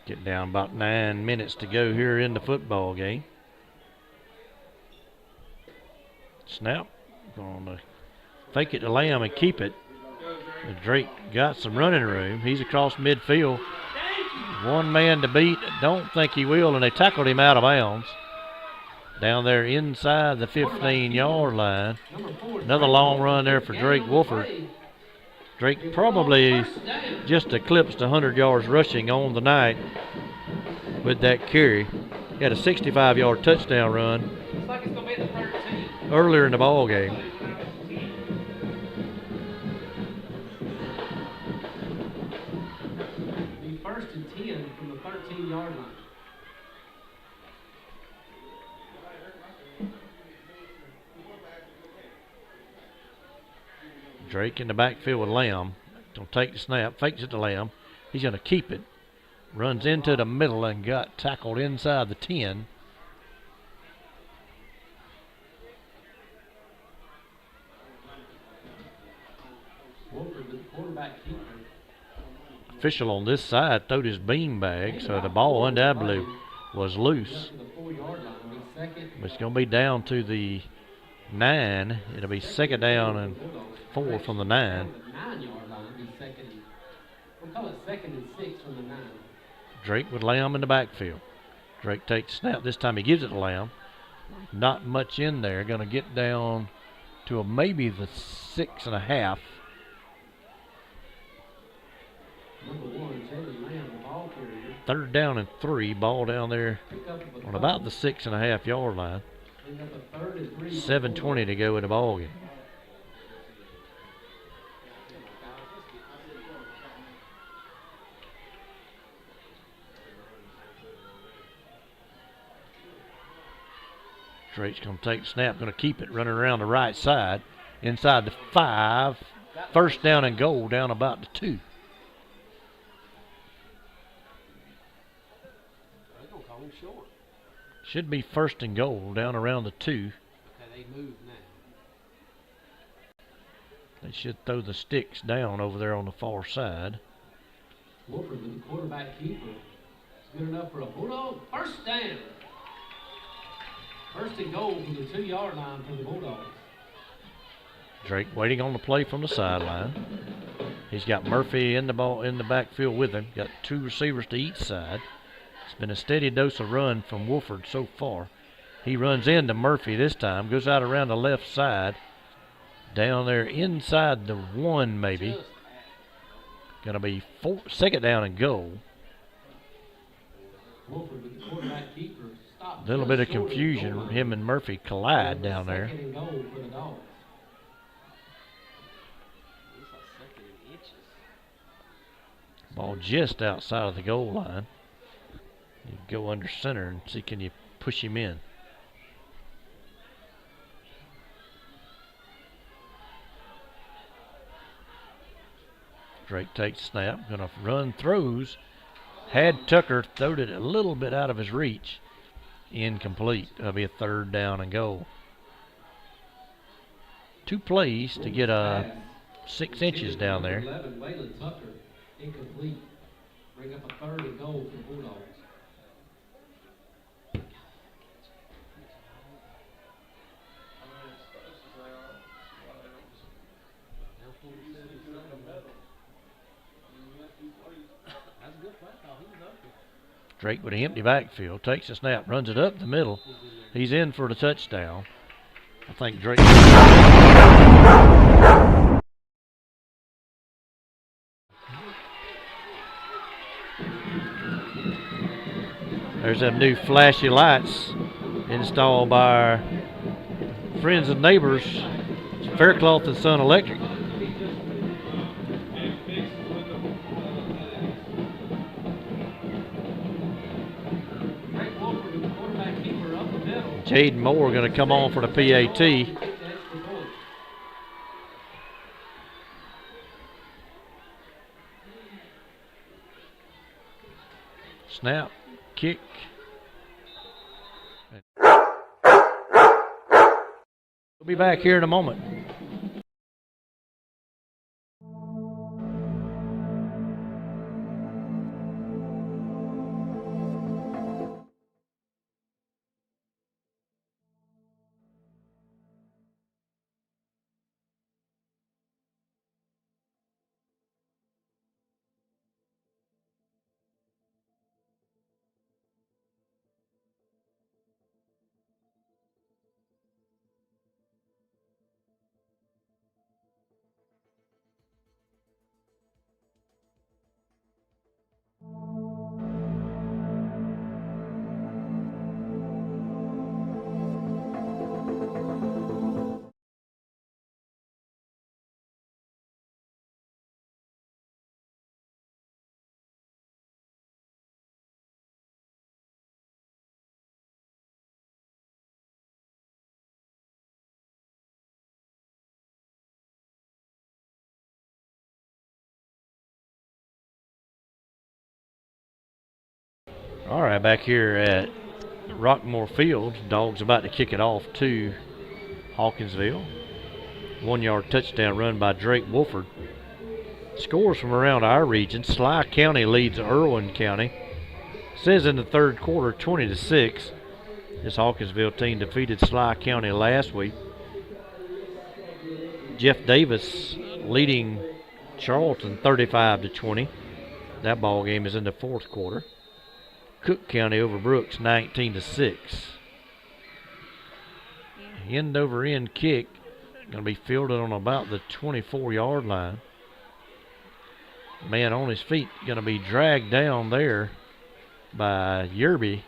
Getting down about 9 minutes to go here in the football game. Snap. Going to fake it to Lamb and keep it. And Drake got some running room. He's across midfield. One man to beat. Don't think he will, and they tackled him out of bounds. Down there inside the 15-yard line. Another long run there for Drake Wolford. Drake probably just eclipsed 100 yards rushing on the night with that carry. He had a 65-yard touchdown run earlier in the ball game. The first and 10 from the 13-yard line. Drake in the backfield with Lamb. Gonna take the snap, fakes it to Lamb. He's gonna keep it. Runs into the middle and got tackled inside the 10. Official on this side throwed his beanbag, so the ball undoubtedly was loose. The 4-yard line. It's going to be down to the 9. It'll be second down and 4 from the 9. We'll call it 2nd and 6 from the 9. Drake with Lamb in the backfield. Drake takes snap. This time he gives it to Lamb. Not much in there. Going to get down to maybe the 6.5. Third down and 3. Ball down there on about the 6.5 yard line. 7:20 to go in the ball game. Drake's going to take the snap, going to keep it, running around the right side, inside the 5. First down and goal, down about the 2. Should be first and goal, down around the 2. Okay, they moved now. They should throw the sticks down over there on the far side. Wolford with the quarterback keeper. It's good enough for a Bulldog. First down. First and goal from the 2 yard line for the Bulldogs. Drake waiting on the play from the sideline. He's got Murphy in the backfield with him. Got 2 receivers to each side. It's been a steady dose of run from Wolford so far. He runs into Murphy this time. Goes out around the left side. Down there inside the 1 maybe. Going to be second down and goal. Wolford with the quarterback keeper. A little bit of confusion. Him and Murphy collide down there. Second and goal for the Dogs. Ball just outside of the goal line. You go under center and see, can you push him in. Drake takes snap, gonna run, throws. Had Tucker throwed it a little bit out of his reach. Incomplete. That'll be a third down and goal. 2 plays to get 6 inches down there. 11, Waylon Tucker, incomplete. Bring up a third and goal for the Bulldogs. Drake with an empty backfield, takes a snap, runs it up the middle. He's in for the touchdown. I think Drake. There's them new flashy lights installed by our friends and neighbors, Faircloth and Son Electric. Jaden Moore going to come on for the PAT. Snap, kick. We'll be back here in a moment. All right, back here at Rockmore Field, Dogs about to kick it off to Hawkinsville. 1 yard touchdown run by Drake Wolford. Scores from around our region. Sly County leads Irwin County. Says in the third quarter, 20-6. This Hawkinsville team defeated Sly County last week. Jeff Davis leading Charlton 35-20. That ball game is in the fourth quarter. Cook County over Brooks 19-6. End over end kick going to be fielded on about the 24-yard line. Man on his feet going to be dragged down there by Yerby.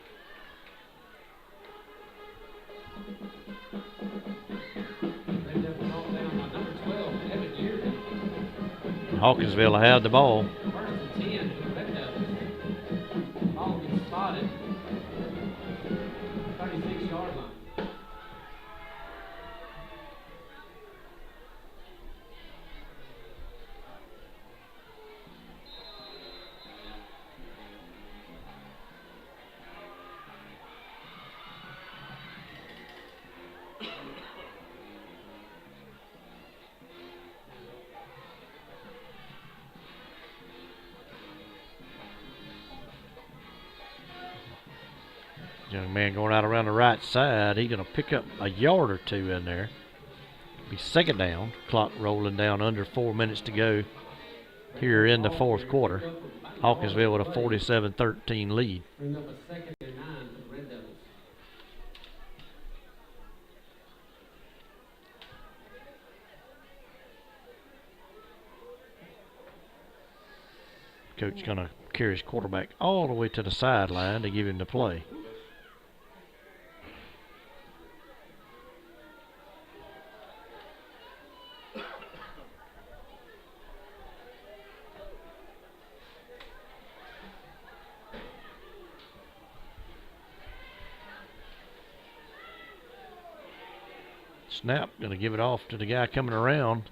Hawkinsville had the ball. First and 10 for the Red Devils. Ball gets spotted. 36-yard line. Young man going out around the right side. He's going to pick up a yard or two in there. Be second down. Clock rolling down, under 4 minutes to go here in the fourth quarter. Hawkinsville with a 47-13 lead. Bring up a second and 9 for the Red Devils. Coach going to carry his quarterback all the way to the sideline to give him the play. Snap, going to give it off to the guy coming around.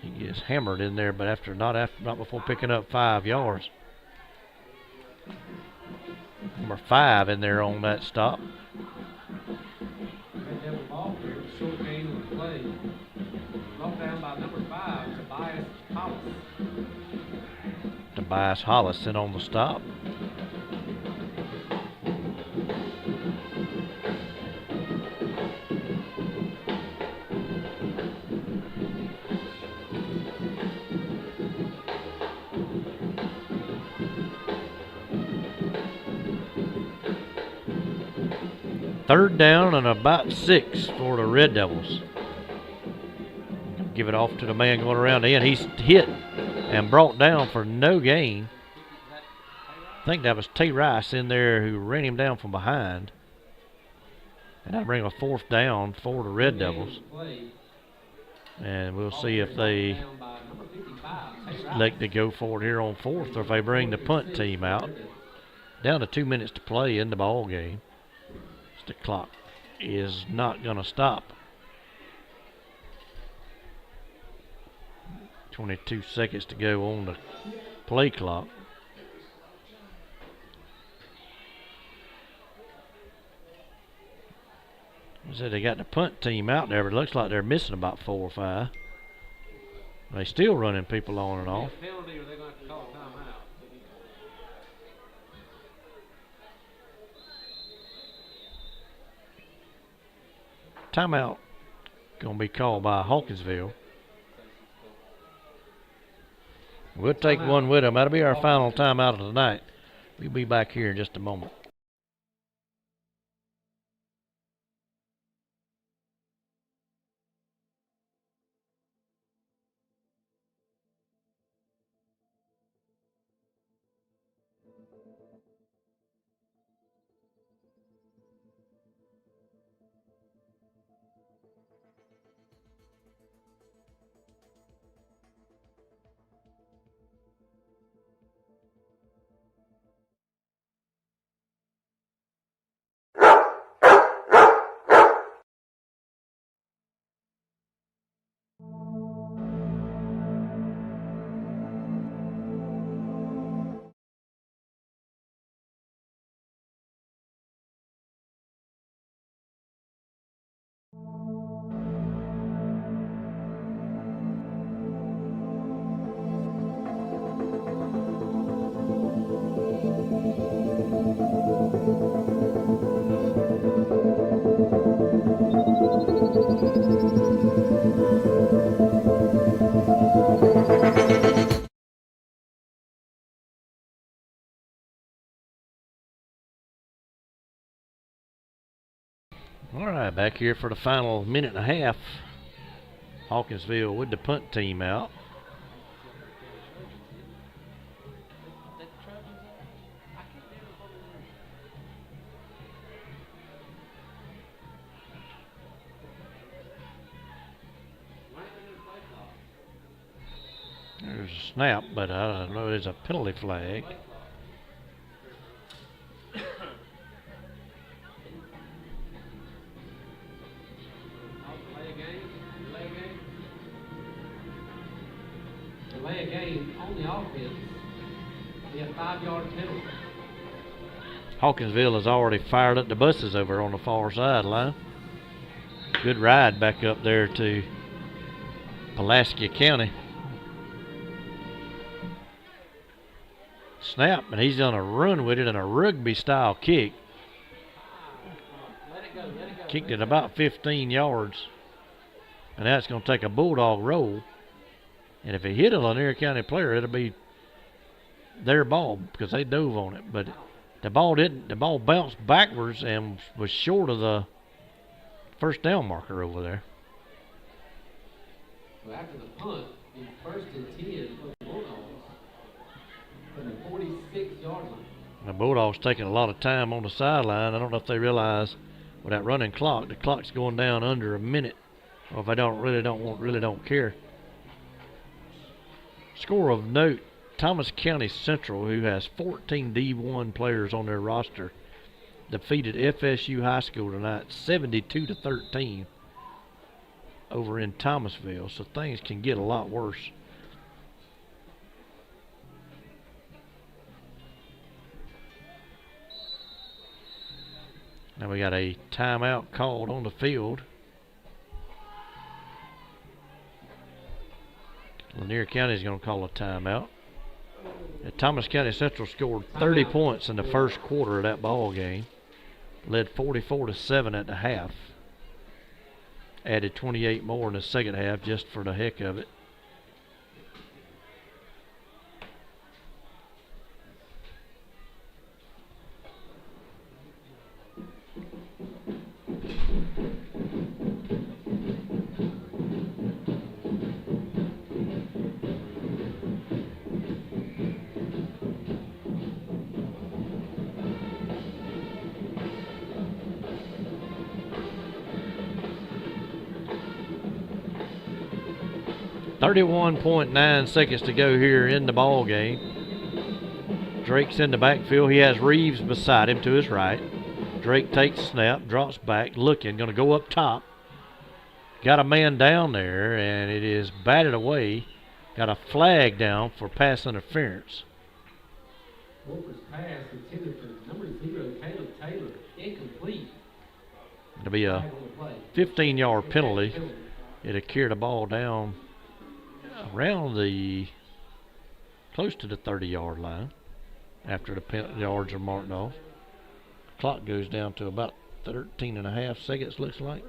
He gets hammered in there, but not before picking up 5 yards. Number 5 in there on that stop. Red Devil ball here. Short gain of the play. Brought down by number 5, Tobias Hollis. Tobias Hollis in on the stop. Third down and about 6 for the Red Devils. Give it off to the man going around the end. He's hit and brought down for no gain. I think that was Tay Rice in there who ran him down from behind. And that'll bring a fourth down for the Red Devils. And we'll see if they elect to go for it here on fourth or if they bring the punt team out. Down to 2 minutes to play in the ball game. The clock is not going to stop. 22 seconds to go on the play clock. I said they got the punt team out there, but it looks like they're missing about 4 or 5. They still running people on and off. Penalty, or they're going to have to call a timeout. Timeout going to be called by Hawkinsville. We'll take one with them. That'll be our final timeout of the night. We'll be back here in just a moment. All right, back here for the final minute and a half. Hawkinsville with the punt team out. There's a snap, but I don't know, there's a penalty flag. Delay a game on the offense. We have 5-yard penalty. Hawkinsville has already fired up the buses over on the far sideline. Good ride back up there to Pulaski County. Snap, and he's on a run with it and a rugby-style kick. Let it go, let it go. Kicked it about 15 yards. And that's going to take a Bulldog roll. And if it hit a Lanier County player, it'll be their ball because they dove on it. But the ball didn't. The ball bounced backwards and was short of the first down marker over there. So after the punt, in 1st and 10 for the Bulldogs from the 46-yard line. The Bulldogs taking a lot of time on the sideline. I don't know if they realize with that running clock, the clock's going down under a minute, or if they really don't care. Score of note: Thomas County Central, who has 14 D1 players on their roster, defeated FSU High School tonight 72-13 over in Thomasville. So things can get a lot worse. Now we got a timeout called on the field. Lanier County is going to call a timeout. And Thomas County Central scored 30 points in the first quarter of that ball game. Led 44-7 at the half. Added 28 more in the second half just for the heck of it. .9 seconds to go here in the ball game. Drake's in the backfield. He has Reeves beside him to his right. Drake takes snap, drops back, looking, going to go up top. Got a man down there, and it is batted away. Got a flag down for pass interference. Wolfer's pass intended for number 0, Caleb Taylor, incomplete. It'll be a 15-yard penalty. It'll carry the ball down around close to the 30-yard line after the yards are marked off. Clock goes down to about 13 and a half seconds, looks like.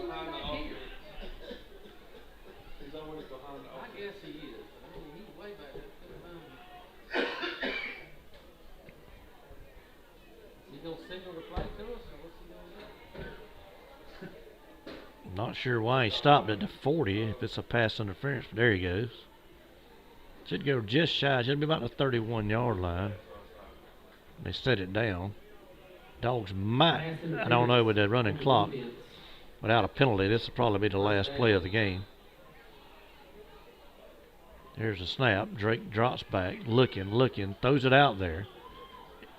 I guess he is. He's way back there. Is he going to signal the play to us, or what's he going to do? Not sure why he stopped at the 40 if it's a pass interference, but there he goes. Should go just shy. Should be about the 31-yard line. They set it down. Dogs might, I don't know, with that running clock. Without a penalty, this will probably be the last play of the game. There's a snap. Drake drops back, looking, throws it out there.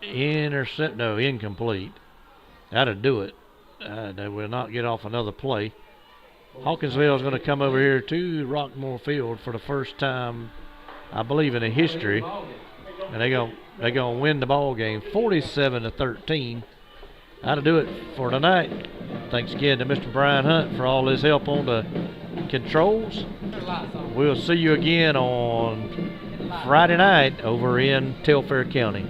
Intercept, no, incomplete. That'll do it. They will not get off another play. Hawkinsville is going to come over here to Rockmore Field for the first time, I believe, in the history, and they're going to win the ball game 47-13. That'll do it for tonight. Thanks again to Mr. Brian Hunt for all his help on the controls. We'll see you again on Friday night over in Telfair County.